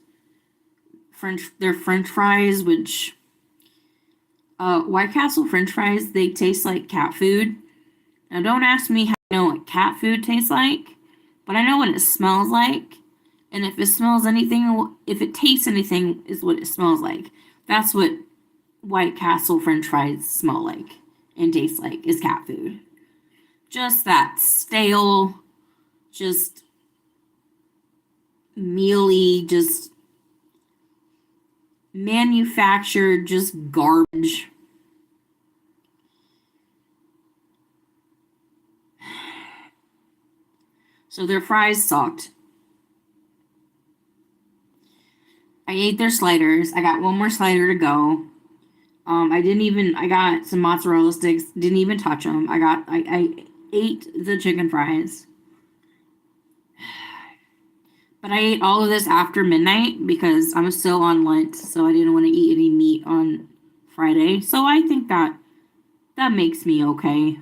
they're French fries, which White Castle French fries, they taste like cat food. Now don't ask me how I know what cat food tastes like, but I know what it smells like. And if it smells anything, if it tastes anything, is what it smells like. That's what White Castle French fries smell like and taste like, is cat food. Just that stale, just mealy, just manufactured, just garbage. So their fries sucked. I ate their sliders. I got one more slider to go. I got some mozzarella sticks, didn't even touch them. I ate the chicken fries. But I ate all of this after midnight because I'm still on Lent, so I didn't want to eat any meat on Friday. So I think that makes me okay.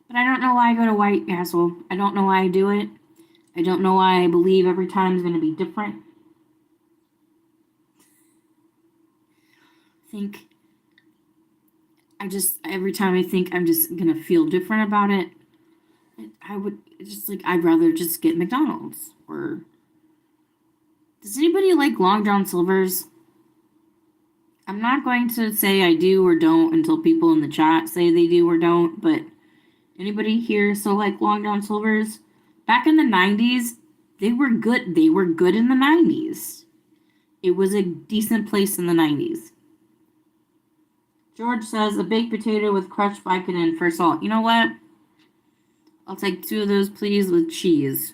But I don't know why I go to White Castle. I don't know why I do it. I don't know why I believe every time is going to be different. Every time I think I'm just going to feel different about it, I'd rather just get McDonald's. Or, does anybody like Long John Silver's? I'm not going to say I do or don't until people in the chat say they do or don't, but anybody here still like Long John Silver's? Back in the 90s, they were good. They were good in the 90s. It was a decent place in the 90s. George says a baked potato with crushed Vicodin for salt. You know what? I'll take 2 of those, please, with cheese.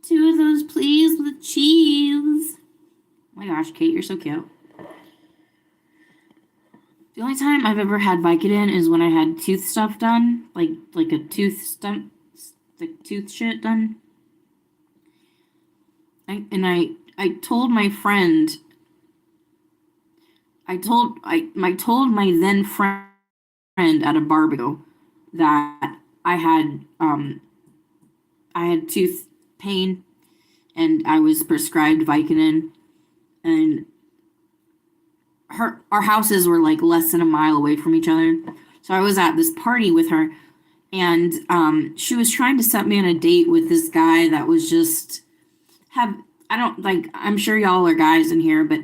2 of those, please, with cheese. Oh my gosh, Kate, you're so cute. The only time I've ever had Vicodin is when I had tooth stuff done, like a tooth stump, like tooth shit done. I told my friend. I told my then friend at a barbecue that I had tooth pain and I was prescribed Vicodin, and our houses were like less than a mile away from each other. So I was at this party with her, and she was trying to set me on a date with this guy that was just I'm sure y'all are guys in here, but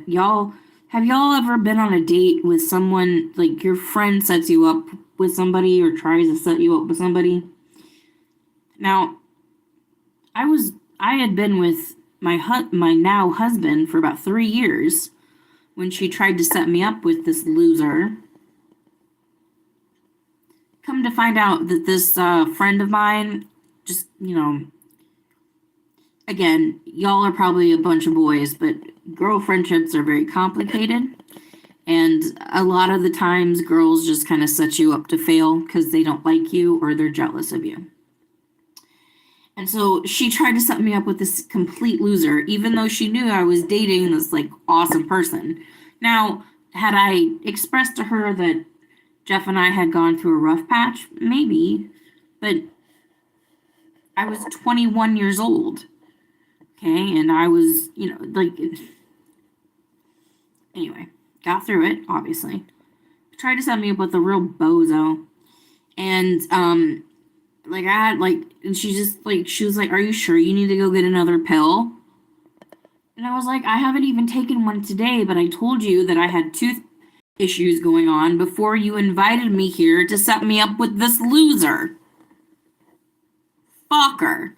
have y'all ever been on a date with someone, like your friend sets you up with somebody or tries to set you up with somebody? Now, I had been with my now husband for about 3 years when she tried to set me up with this loser. Come to find out that this friend of mine, just, again, y'all are probably a bunch of boys, but girl friendships are very complicated. And a lot of the times, girls just kind of set you up to fail because they don't like you or they're jealous of you. And so she tried to set me up with this complete loser, even though she knew I was dating this like awesome person. Now, had I expressed to her that Jeff and I had gone through a rough patch? Maybe. But I was 21 years old. Okay, and I was, anyway, got through it, obviously. Tried to set me up with a real bozo. And like I had like, and she was like, "Are you sure you need to go get another pill?" And I was like, "I haven't even taken one today, but I told you that I had tooth issues going on before you invited me here to set me up with this loser. Fucker."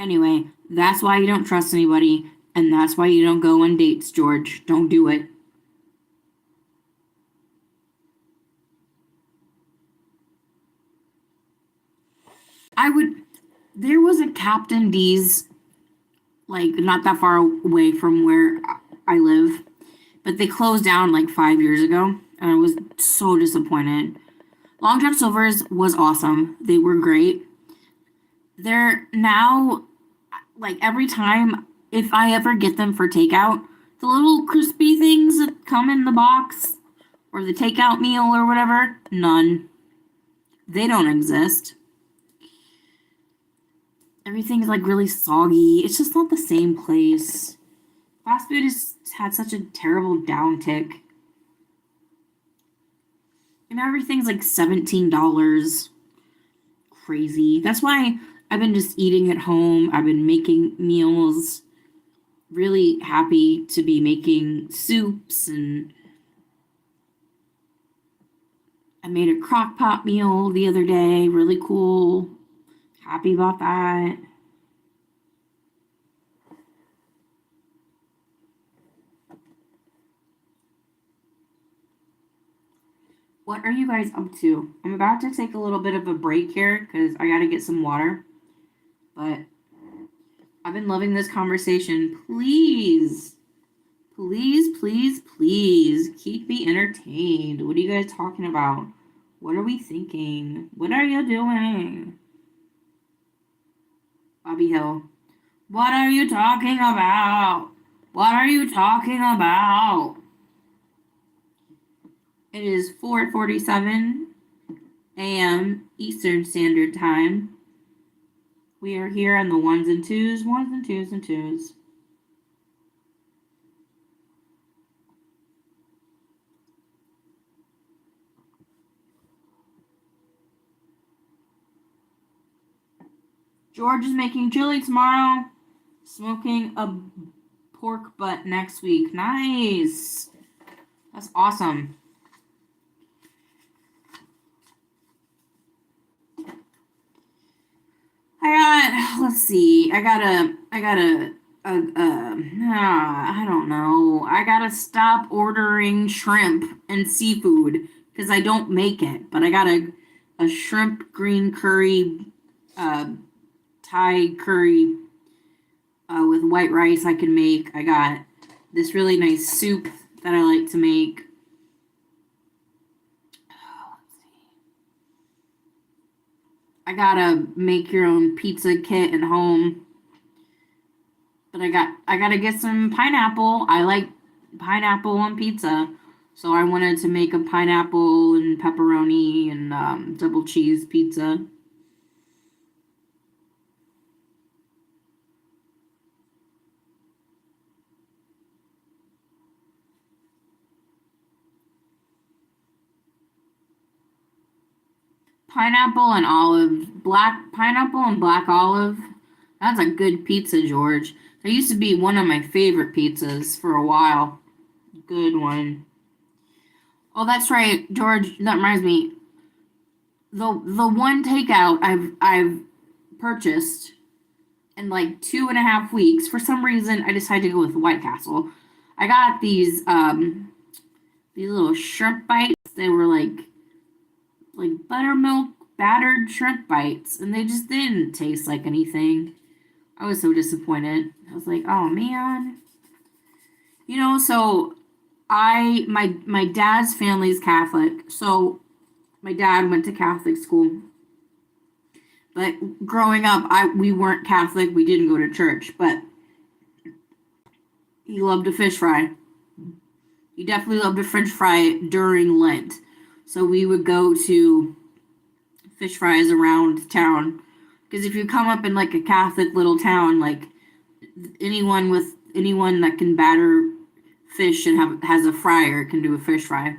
Anyway, that's why you don't trust anybody, and that's why you don't go on dates, George. Don't do it. I would. There was a Captain D's, like, not that far away from where I live, but they closed down like 5 years ago, and I was so disappointed. Long John Silver's was awesome. They were great. They're now, like, every time, if I ever get them for takeout, the little crispy things that come in the box or the takeout meal or whatever, none. They don't exist. Everything's like really soggy. It's just not the same place. Fast food has had such a terrible downtick. And everything's like $17. Crazy. That's why I've been just eating at home. I've been making meals. Really happy to be making soups, and I made a crock pot meal the other day. Really cool. Happy about that. What are you guys up to? I'm about to take a little bit of a break here because I got to get some water. But I've been loving this conversation. Please, please, please, please keep me entertained. What are you guys talking about? What are we thinking? What are you doing? Bobby Hill. What are you talking about? What are you talking about? It is 4:47 a.m. Eastern Standard Time. We are here on the ones and twos, ones and twos and twos. George is making chili tomorrow. Smoking a pork butt next week. Nice. That's awesome. Let's see. I don't know. I gotta stop ordering shrimp and seafood because I don't make it. But I got a shrimp green curry, Thai curry with white rice I can make. I got this really nice soup that I like to make. I gotta make your own pizza kit at home. But I gotta get some pineapple. I like pineapple on pizza. So I wanted to make a pineapple and pepperoni and double cheese pizza. Pineapple and olive, black pineapple and black olive. That's a good pizza, George. That used to be one of my favorite pizzas for a while. Good one. Oh, that's right, George. That reminds me. The one takeout I've purchased in like 2.5 weeks. For some reason, I decided to go with White Castle. I got these little shrimp bites. They were like buttermilk battered shrimp bites, and they just didn't taste like anything. I was so disappointed. I was like, oh man. So my dad's family's Catholic, so my dad went to Catholic school. But growing up, we weren't Catholic. We didn't go to church, but he loved a fish fry. He definitely loved a French fry during Lent. So we would go to fish fries around town. Because if you come up in like a Catholic little town, like anyone that can batter fish and has a fryer can do a fish fry.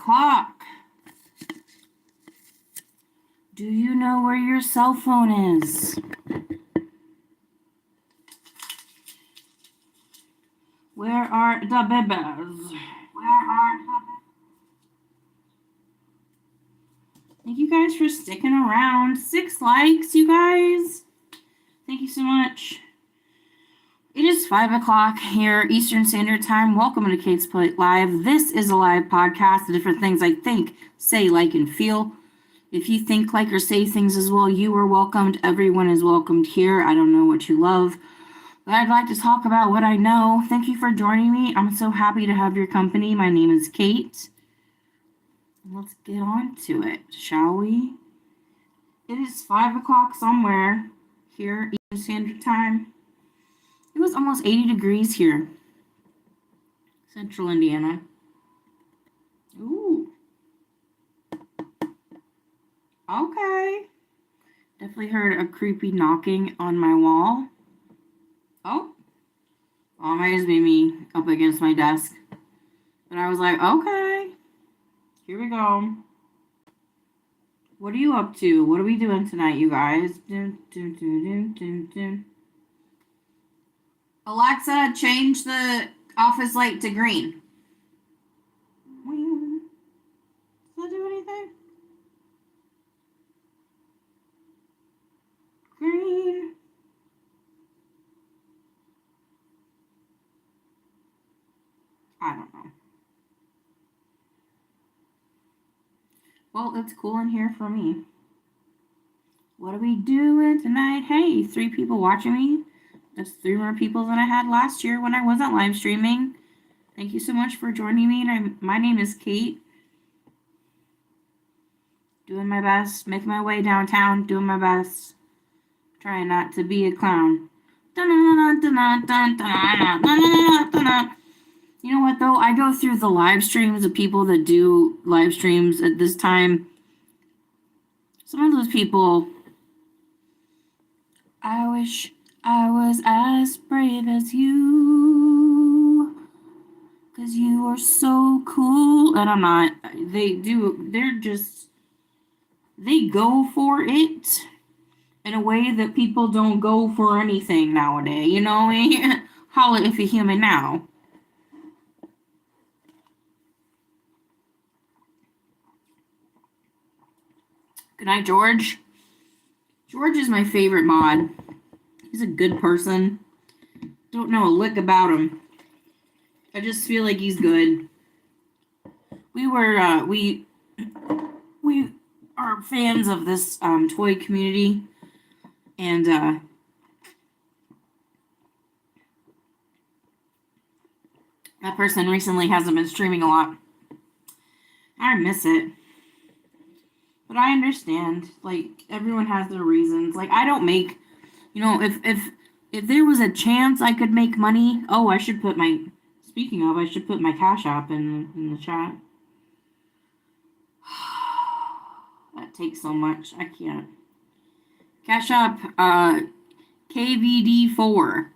o'clock. Do you know where your cell phone is? Where are the babies? Thank you guys for sticking around. 6 likes, you guys. Thank you so much. It is 5 o'clock here, Eastern Standard Time. Welcome to Kate's Plate Live. This is a live podcast of different things I think, say, like, and feel. If you think, like, or say things as well, you are welcomed. Everyone is welcomed here. I don't know what you love, but I'd like to talk about what I know. Thank you for joining me. I'm so happy to have your company. My name is Kate. Let's get on to it, shall we? It is 5 o'clock somewhere here, Eastern Standard Time. It was almost 80 degrees here, Central Indiana. Ooh. Okay. Definitely heard a creepy knocking on my wall. Oh. Well, it might just be me up against my desk. But I was like, okay. Here we go. What are you up to? What are we doing tonight, you guys? Dun, dun, dun, dun, dun, dun. Alexa, change the office light to green. Does that do anything? Green. I don't know. Well, it's cool in here for me. What are we doing tonight? Hey, 3 people watching me. That's 3 more people than I had last year when I wasn't live streaming. Thank you so much for joining me. My name is Kate. Doing my best, making my way downtown, doing my best. Trying not to be a clown. You know what, though? I go through the live streams of people that do live streams at this time. Some of those people, I wish I was as brave as you, 'cause you are so cool. And I'm not. They go for it in a way that people don't go for anything nowadays. You know, holla if you're human now. Good night, George. George is my favorite mod. He's a good person. Don't know a lick about him. I just feel like he's good. We are fans of this toy community, and that person recently hasn't been streaming a lot. I miss it. But I understand. Like, everyone has their reasons. Like, I don't make, you know, if there was a chance I could make money, I should put my Cash App in the chat. That takes so much. I can't. Cash App, KVD4.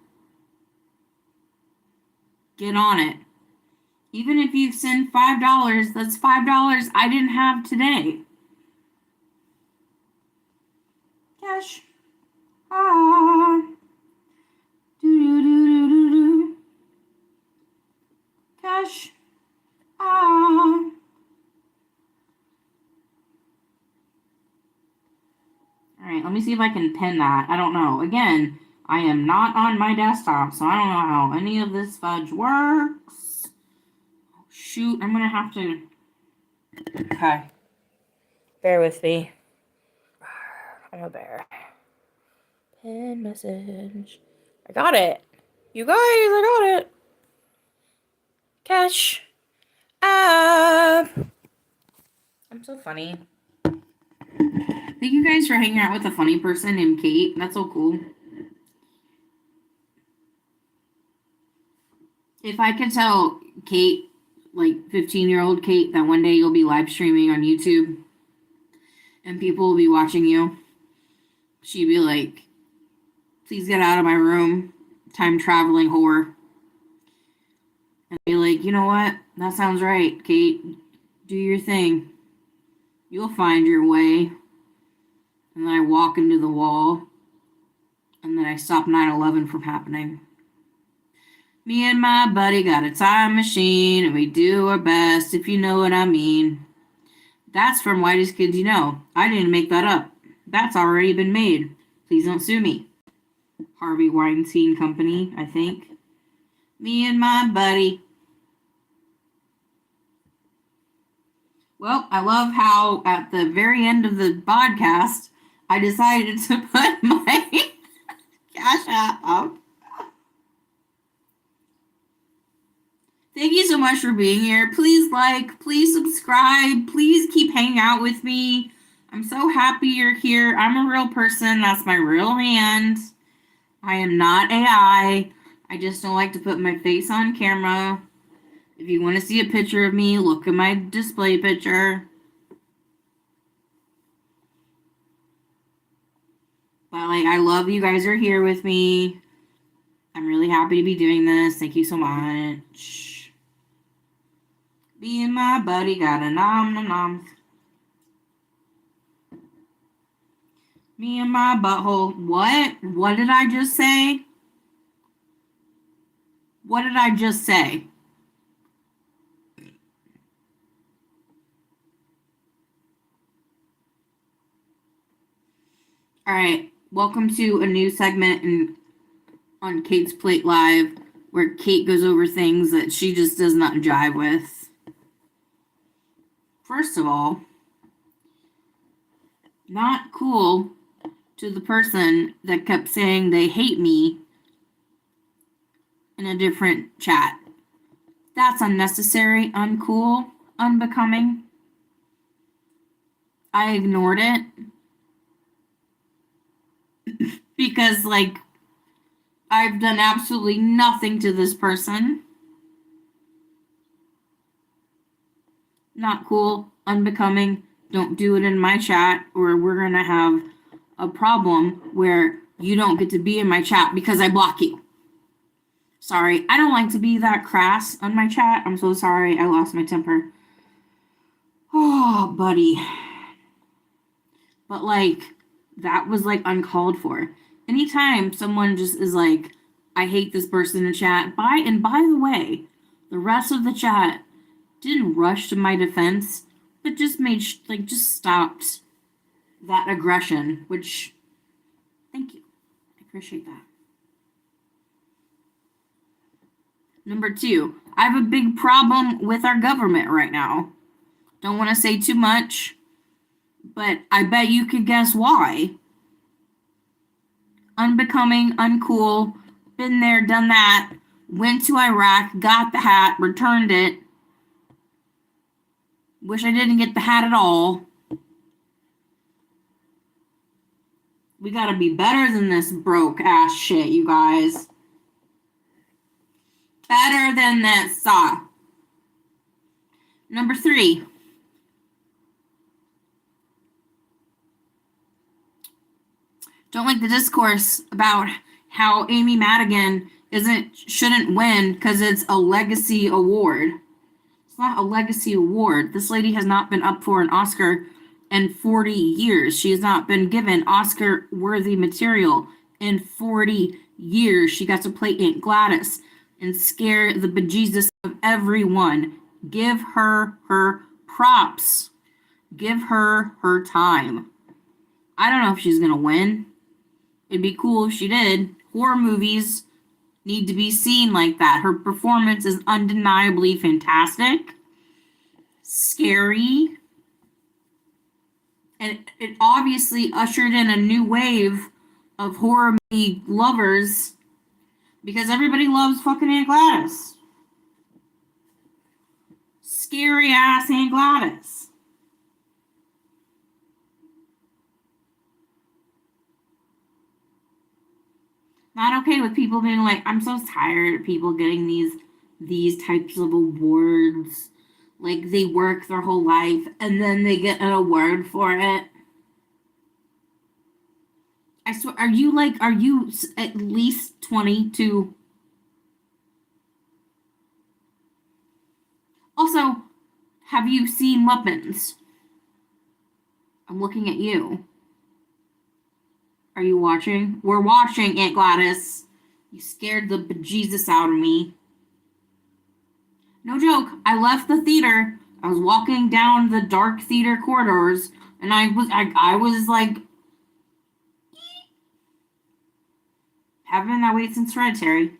Get on it. Even if you send $5, that's $5 I didn't have today. Cash. Cash. Alright, let me see if I can pin that. I don't know. Again, I am not on my desktop, so I don't know how any of this fudge works. Oh, shoot, I'm gonna have to... Okay. Bear with me. I'm a bear. Pin message. I got it. You guys, I got it. Cash App. I'm so funny. Thank you guys for hanging out with a funny person named Kate. That's so cool. If I could tell Kate, like 15-year-old Kate, that one day you'll be live streaming on YouTube and people will be watching you, she'd be like, please get out of my room, time traveling whore. And be like, you know what? That sounds right, Kate. Do your thing. You'll find your way. And then I walk into the wall. And then I stop 9/11 from happening. Me and my buddy got a time machine, and we do our best, if you know what I mean. That's from Whitest Kids You Know. I didn't make that up. That's already been made. Please don't sue me. Harvey Weinstein Company, I think. Me and my buddy. Well, I love how at the very end of the podcast, I decided to put my Cash App up. Thank you so much for being here. Please like, please subscribe, please keep hanging out with me. I'm so happy you're here. I'm a real person. That's my real hand. I am not AI. I just don't like to put my face on camera. If you want to see a picture of me, look at my display picture. But like, I love you guys are here with me. I'm really happy to be doing this. Thank you so much. Me and my buddy got a nom nom nom. Me and my butthole. What? What did I just say? What did I just say? All right. Welcome to a new segment on Kate's Plate Live, where Kate goes over things that she just does not jive with. First of all, not cool to the person that kept saying they hate me in a different chat. That's unnecessary, uncool, unbecoming. I ignored it because, like, I've done absolutely nothing to this person. Not cool, unbecoming. Don't do it in my chat, or we're going to have a problem where you don't get to be in my chat because I block you. Sorry, I don't like to be that crass on my chat. I'm so sorry. I lost my temper. Oh, buddy. But, like, that was, like, uncalled for. Anytime someone just is like, I hate this person in chat, by the way, the rest of the chat didn't rush to my defense, but just made, just stopped that aggression, which, thank you. I appreciate that. Number 2, I have a big problem with our government right now. Don't want to say too much, but I bet you could guess why. Unbecoming, uncool, been there, done that, went to Iraq, got the hat, returned it. Wish I didn't get the hat at all. We gotta be better than this broke ass shit, you guys. Better than this. Number 3. Don't like the discourse about how Amy Madigan shouldn't win because it's a legacy award. It's not a legacy award. This lady has not been up for an Oscar in 40 years. She has not been given Oscar-worthy material in 40 years. She got to play Aunt Gladys and scare the bejesus of everyone. Give her her props. Give her her time. I don't know if she's gonna win. It'd be cool if she did. Horror movies need to be seen like that. Her performance is undeniably fantastic, scary, and it obviously ushered in a new wave of horror movie lovers because everybody loves fucking Aunt Gladys. Scary ass Aunt Gladys. Not okay with people being like, I'm so tired of people getting these types of awards. Like, they work their whole life and then they get an award for it. I swear, are you at least 22? Also, Have you seen weapons? I'm looking at you. Are you watching? We're watching, Aunt Gladys. You scared the bejesus out of me. No joke. I left the theater. I was walking down the dark theater corridors, and I was like, haven't been that way since Hereditary.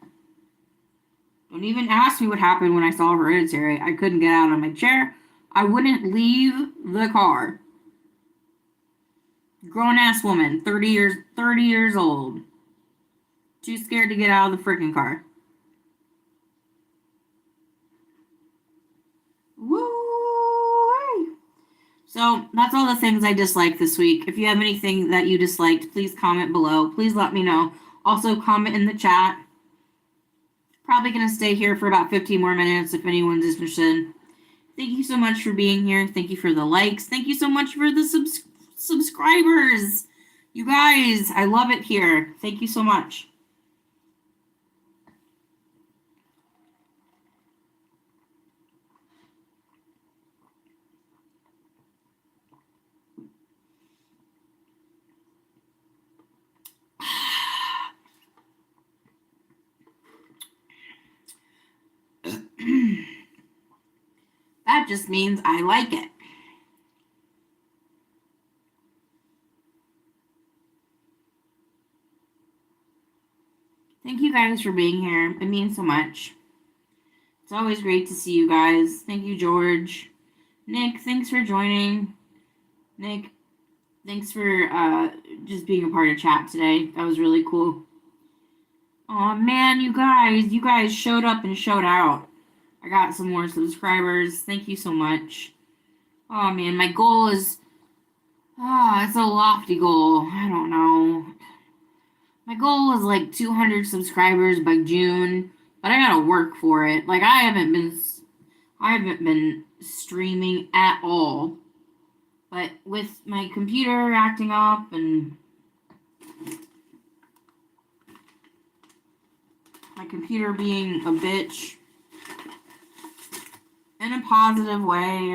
Don't even ask me what happened when I saw Hereditary. I couldn't get out of my chair. I wouldn't leave the car. Grown ass woman, 30 years old. Too scared to get out of the freaking car. Woo! So that's all the things I disliked this week. If you have anything that you disliked, please comment below. Please let me know. Also, comment in the chat. Probably going to stay here for about 15 more minutes if anyone's interested. Thank you so much for being here. Thank you for the likes. Thank you so much for the subscribers. You guys, I love it here. Thank you so much. That just means I like it. Thank you guys for being here. It means so much. It's always great to see you guys. Thank you, George. Nick, thanks for joining. Nick, thanks for just being a part of chat today. That was really cool. Oh man, you guys showed up and showed out. I got some more subscribers. Thank you so much. Oh man, my goal is it's a lofty goal. I don't know. My goal is like 200 subscribers by June, but I gotta work for it. Like I haven't been streaming at all. But with my computer acting up and my computer being a bitch in a positive way.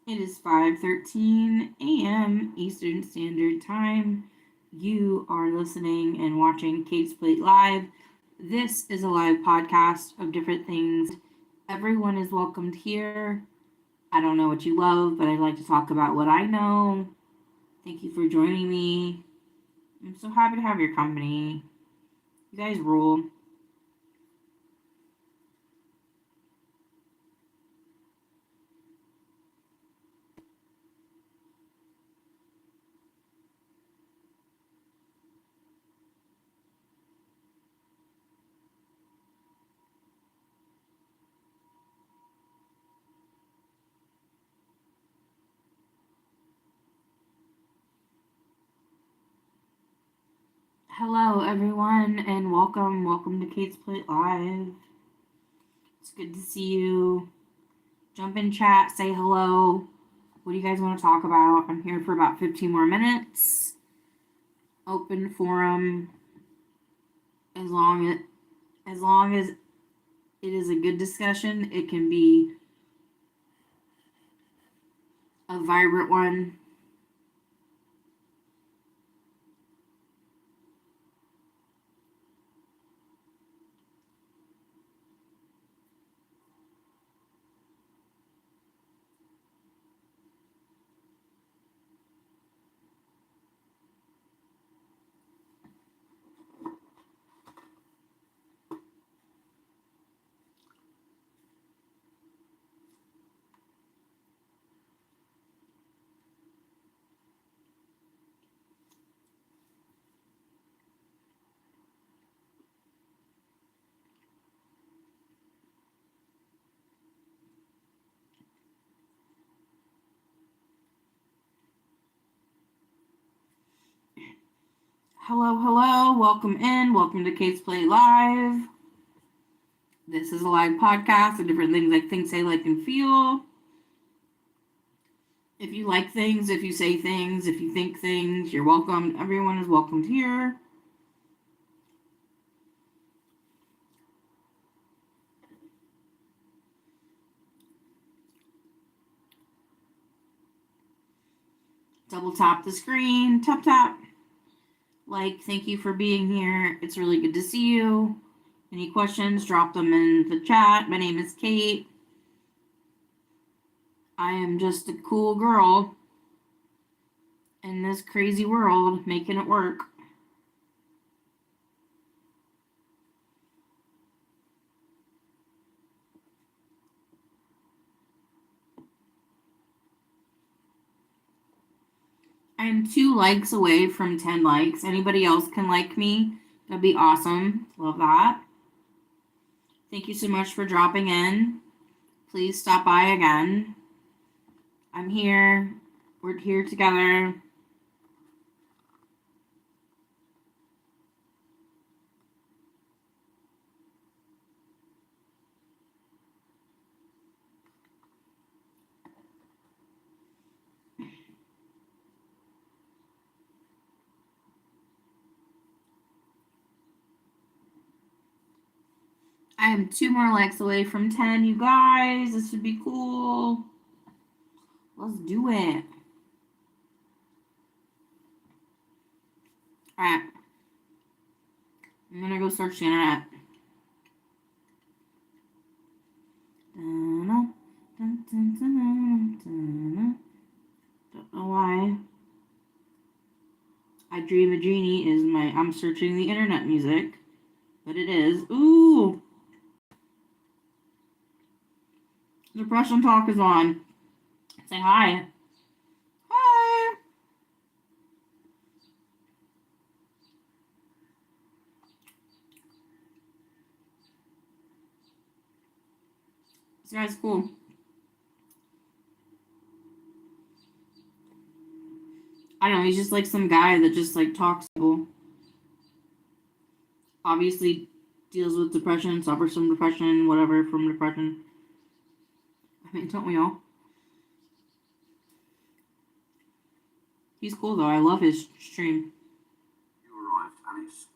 It is 5:13 a.m. Eastern Standard Time. You are listening and watching Kate's Plate Live. This is a live podcast of different things. Everyone is welcomed here. I don't know what you love, but I like to talk about what I know. Thank you for joining me. I'm so happy to have your company. You guys rule. Hello, everyone, and welcome to Kate's Plate Live. It's good to see you. Jump in chat, say hello. What do you guys want to talk about? I'm here for about 15 more minutes. Open forum. As long as it is a good discussion, it can be a vibrant one. Hello, welcome in, welcome to Kate's Plate Live. This is a live podcast of different things I think, say, like, and feel. If you like things, if you say things, if you think things, you're welcome. Everyone is welcomed here. Double tap the screen, tap, tap. Like, thank you for being here. It's really good to see you. Any questions, drop them in the chat. My name is Kate. I am just a cool girl in this crazy world, making it work. I am 2 likes away from 10 likes. Anybody else can like me? That'd be awesome. Love that. Thank you so much for dropping in. Please stop by again. I'm here. We're here together. I am 2 more likes away from 10, you guys. This would be cool. Let's do it. Alright. I'm gonna go search the internet. Don't know why. I Dream a Genie is I'm searching the internet music. But it is. Ooh! Depression Talk is on. Say hi. Hi! This guy's cool. I don't know, he's just like some guy that just like talks to people. Obviously deals with depression, suffers from depression, whatever from depression. I mean, don't we all? He's cool though. I love his stream. You arrived, and it's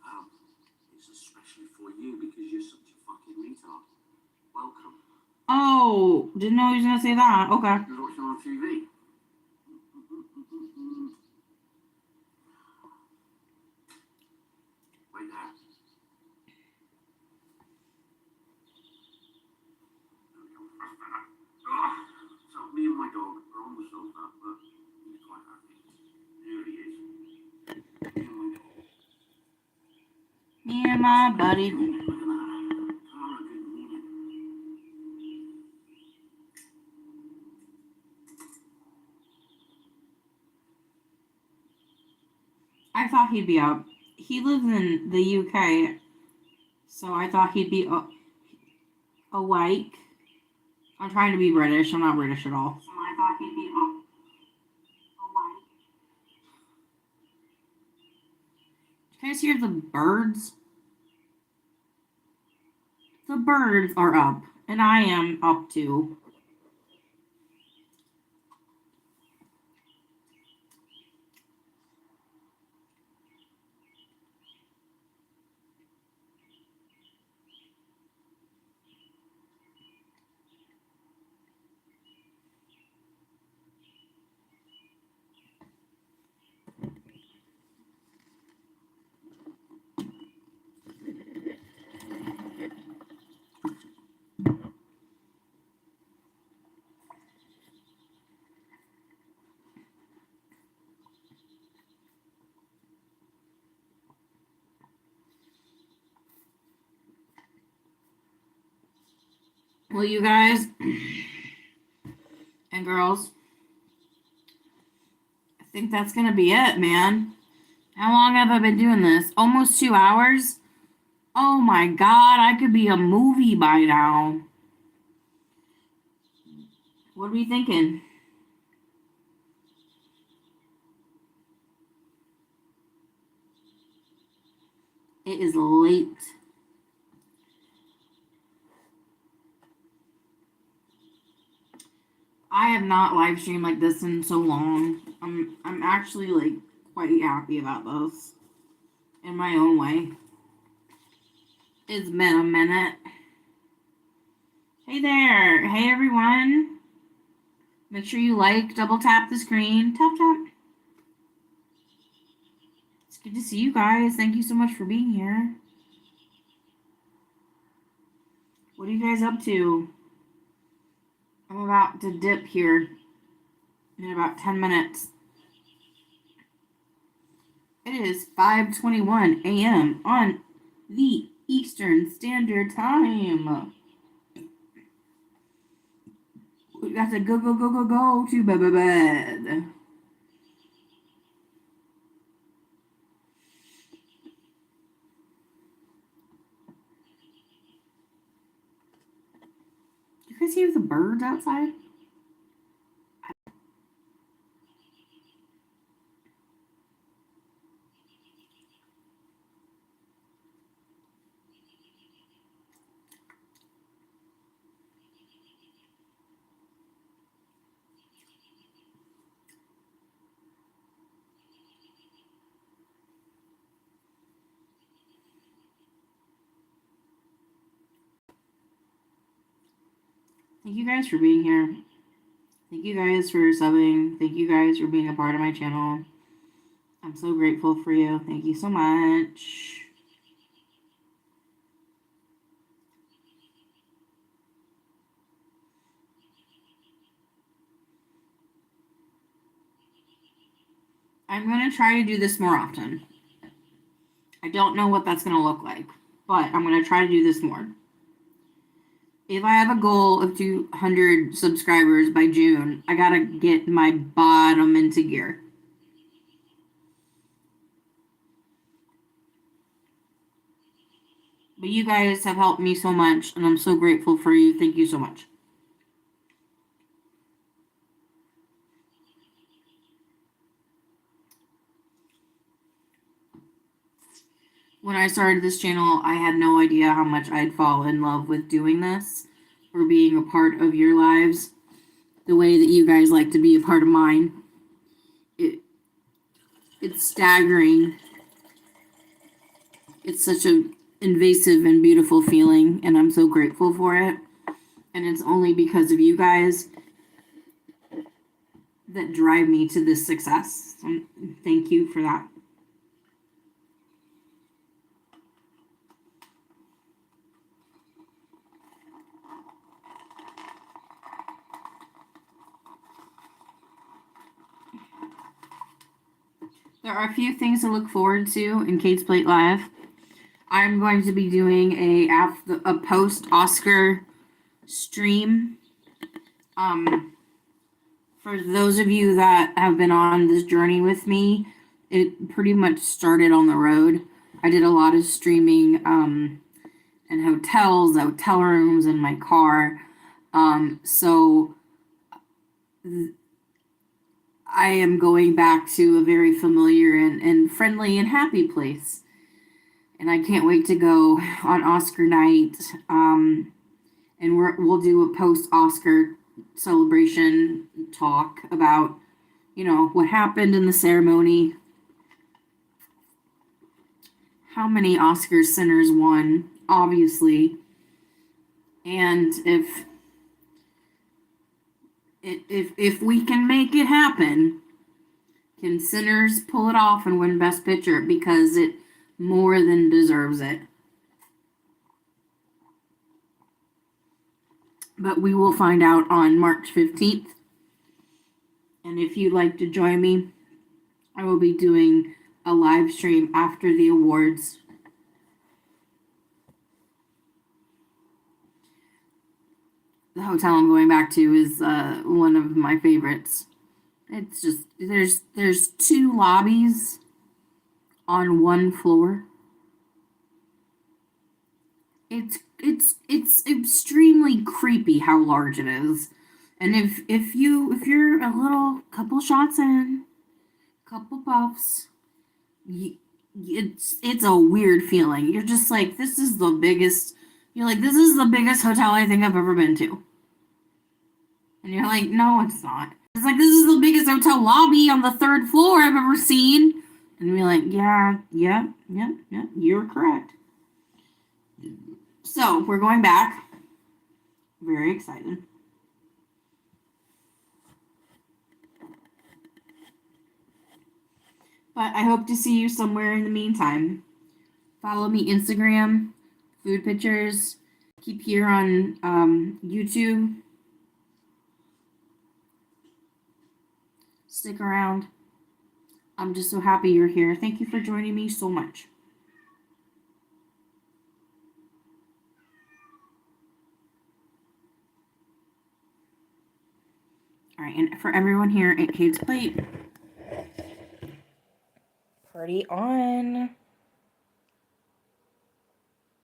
especially for you because you're such a fucking retard. Welcome. Oh, didn't know he was gonna say that. Okay. You're watching on TV. Wait there. So me and my dog are on the sofa, but he's quite happy. Here he is. Me and my buddy. Look at that. Tara, good morning. I thought he'd be up. He lives in the UK, so I thought he'd be awake. I'm trying to be British. I'm not British at all. So I thought he'd be awake. Can you guys hear the birds? The birds are up, and I am up too. Well, you guys and girls, I think that's gonna be it, man. How long have I been doing this? Almost 2 hours? Oh my god, I could be a movie by now. What are we thinking? It is late. I have not live streamed like this in so long. I'm actually like quite happy about this in my own way. It's been a minute. Hey there. Hey everyone. Make sure you like, double tap the screen. Tap tap. It's good to see you guys. Thank you so much for being here. What are you guys up to? I'm about to dip here in about 10 minutes. It is 5:21 a.m. on the Eastern Standard Time. We got to go to bed. You guys hear the birds outside? Thank you guys for being here. Thank you guys for subbing. Thank you guys for being a part of my channel. I'm so grateful for you. Thank you so much. I'm going to try to do this more often. I don't know what that's going to look like, but I'm going to try to do this more. If I have a goal of 200 subscribers by June, I got to get my bottom into gear. But you guys have helped me so much, and I'm so grateful for you. Thank you so much. When I started this channel, I had no idea how much I'd fall in love with doing this, or being a part of your lives, the way that you guys like to be a part of mine. It's staggering. It's such an invasive and beautiful feeling, and I'm so grateful for it. And it's only because of you guys that drive me to this success. Thank you for that. There are a few things to look forward to in Kate's Plate Live. I'm going to be doing a post-Oscar stream. For those of you that have been on this journey with me, it pretty much started on the road. I did a lot of streaming in hotels, hotel rooms, in my car. I am going back to a very familiar and friendly and happy place. And I can't wait to go on Oscar night. And we'll do a post-Oscar celebration talk about, what happened in the ceremony, how many Oscar sinners won, obviously, and if we can make it happen, can Sinners pull it off and win Best Picture, because it more than deserves it. But we will find out on March 15th. And if you'd like to join me, I will be doing a live stream after the awards. The hotel I'm going back to is one of my favorites. It's just there's 2 lobbies on 1 floor. It's extremely creepy how large it is. And if you're a little couple shots in, couple puffs, it's a weird feeling. You're just like, this is the biggest. You're like, this is the biggest hotel I think I've ever been to. And you're like, no, it's not. It's like, this is the biggest hotel lobby on the 3rd floor I've ever seen. And we're like, yeah, you're correct. So we're going back. Very excited. But I hope to see you somewhere in the meantime. Follow me Instagram, food pictures. Keep here on YouTube. Stick around. I'm just so happy you're here. Thank you for joining me so much. All right, and for everyone here at Kate's Plate, party on.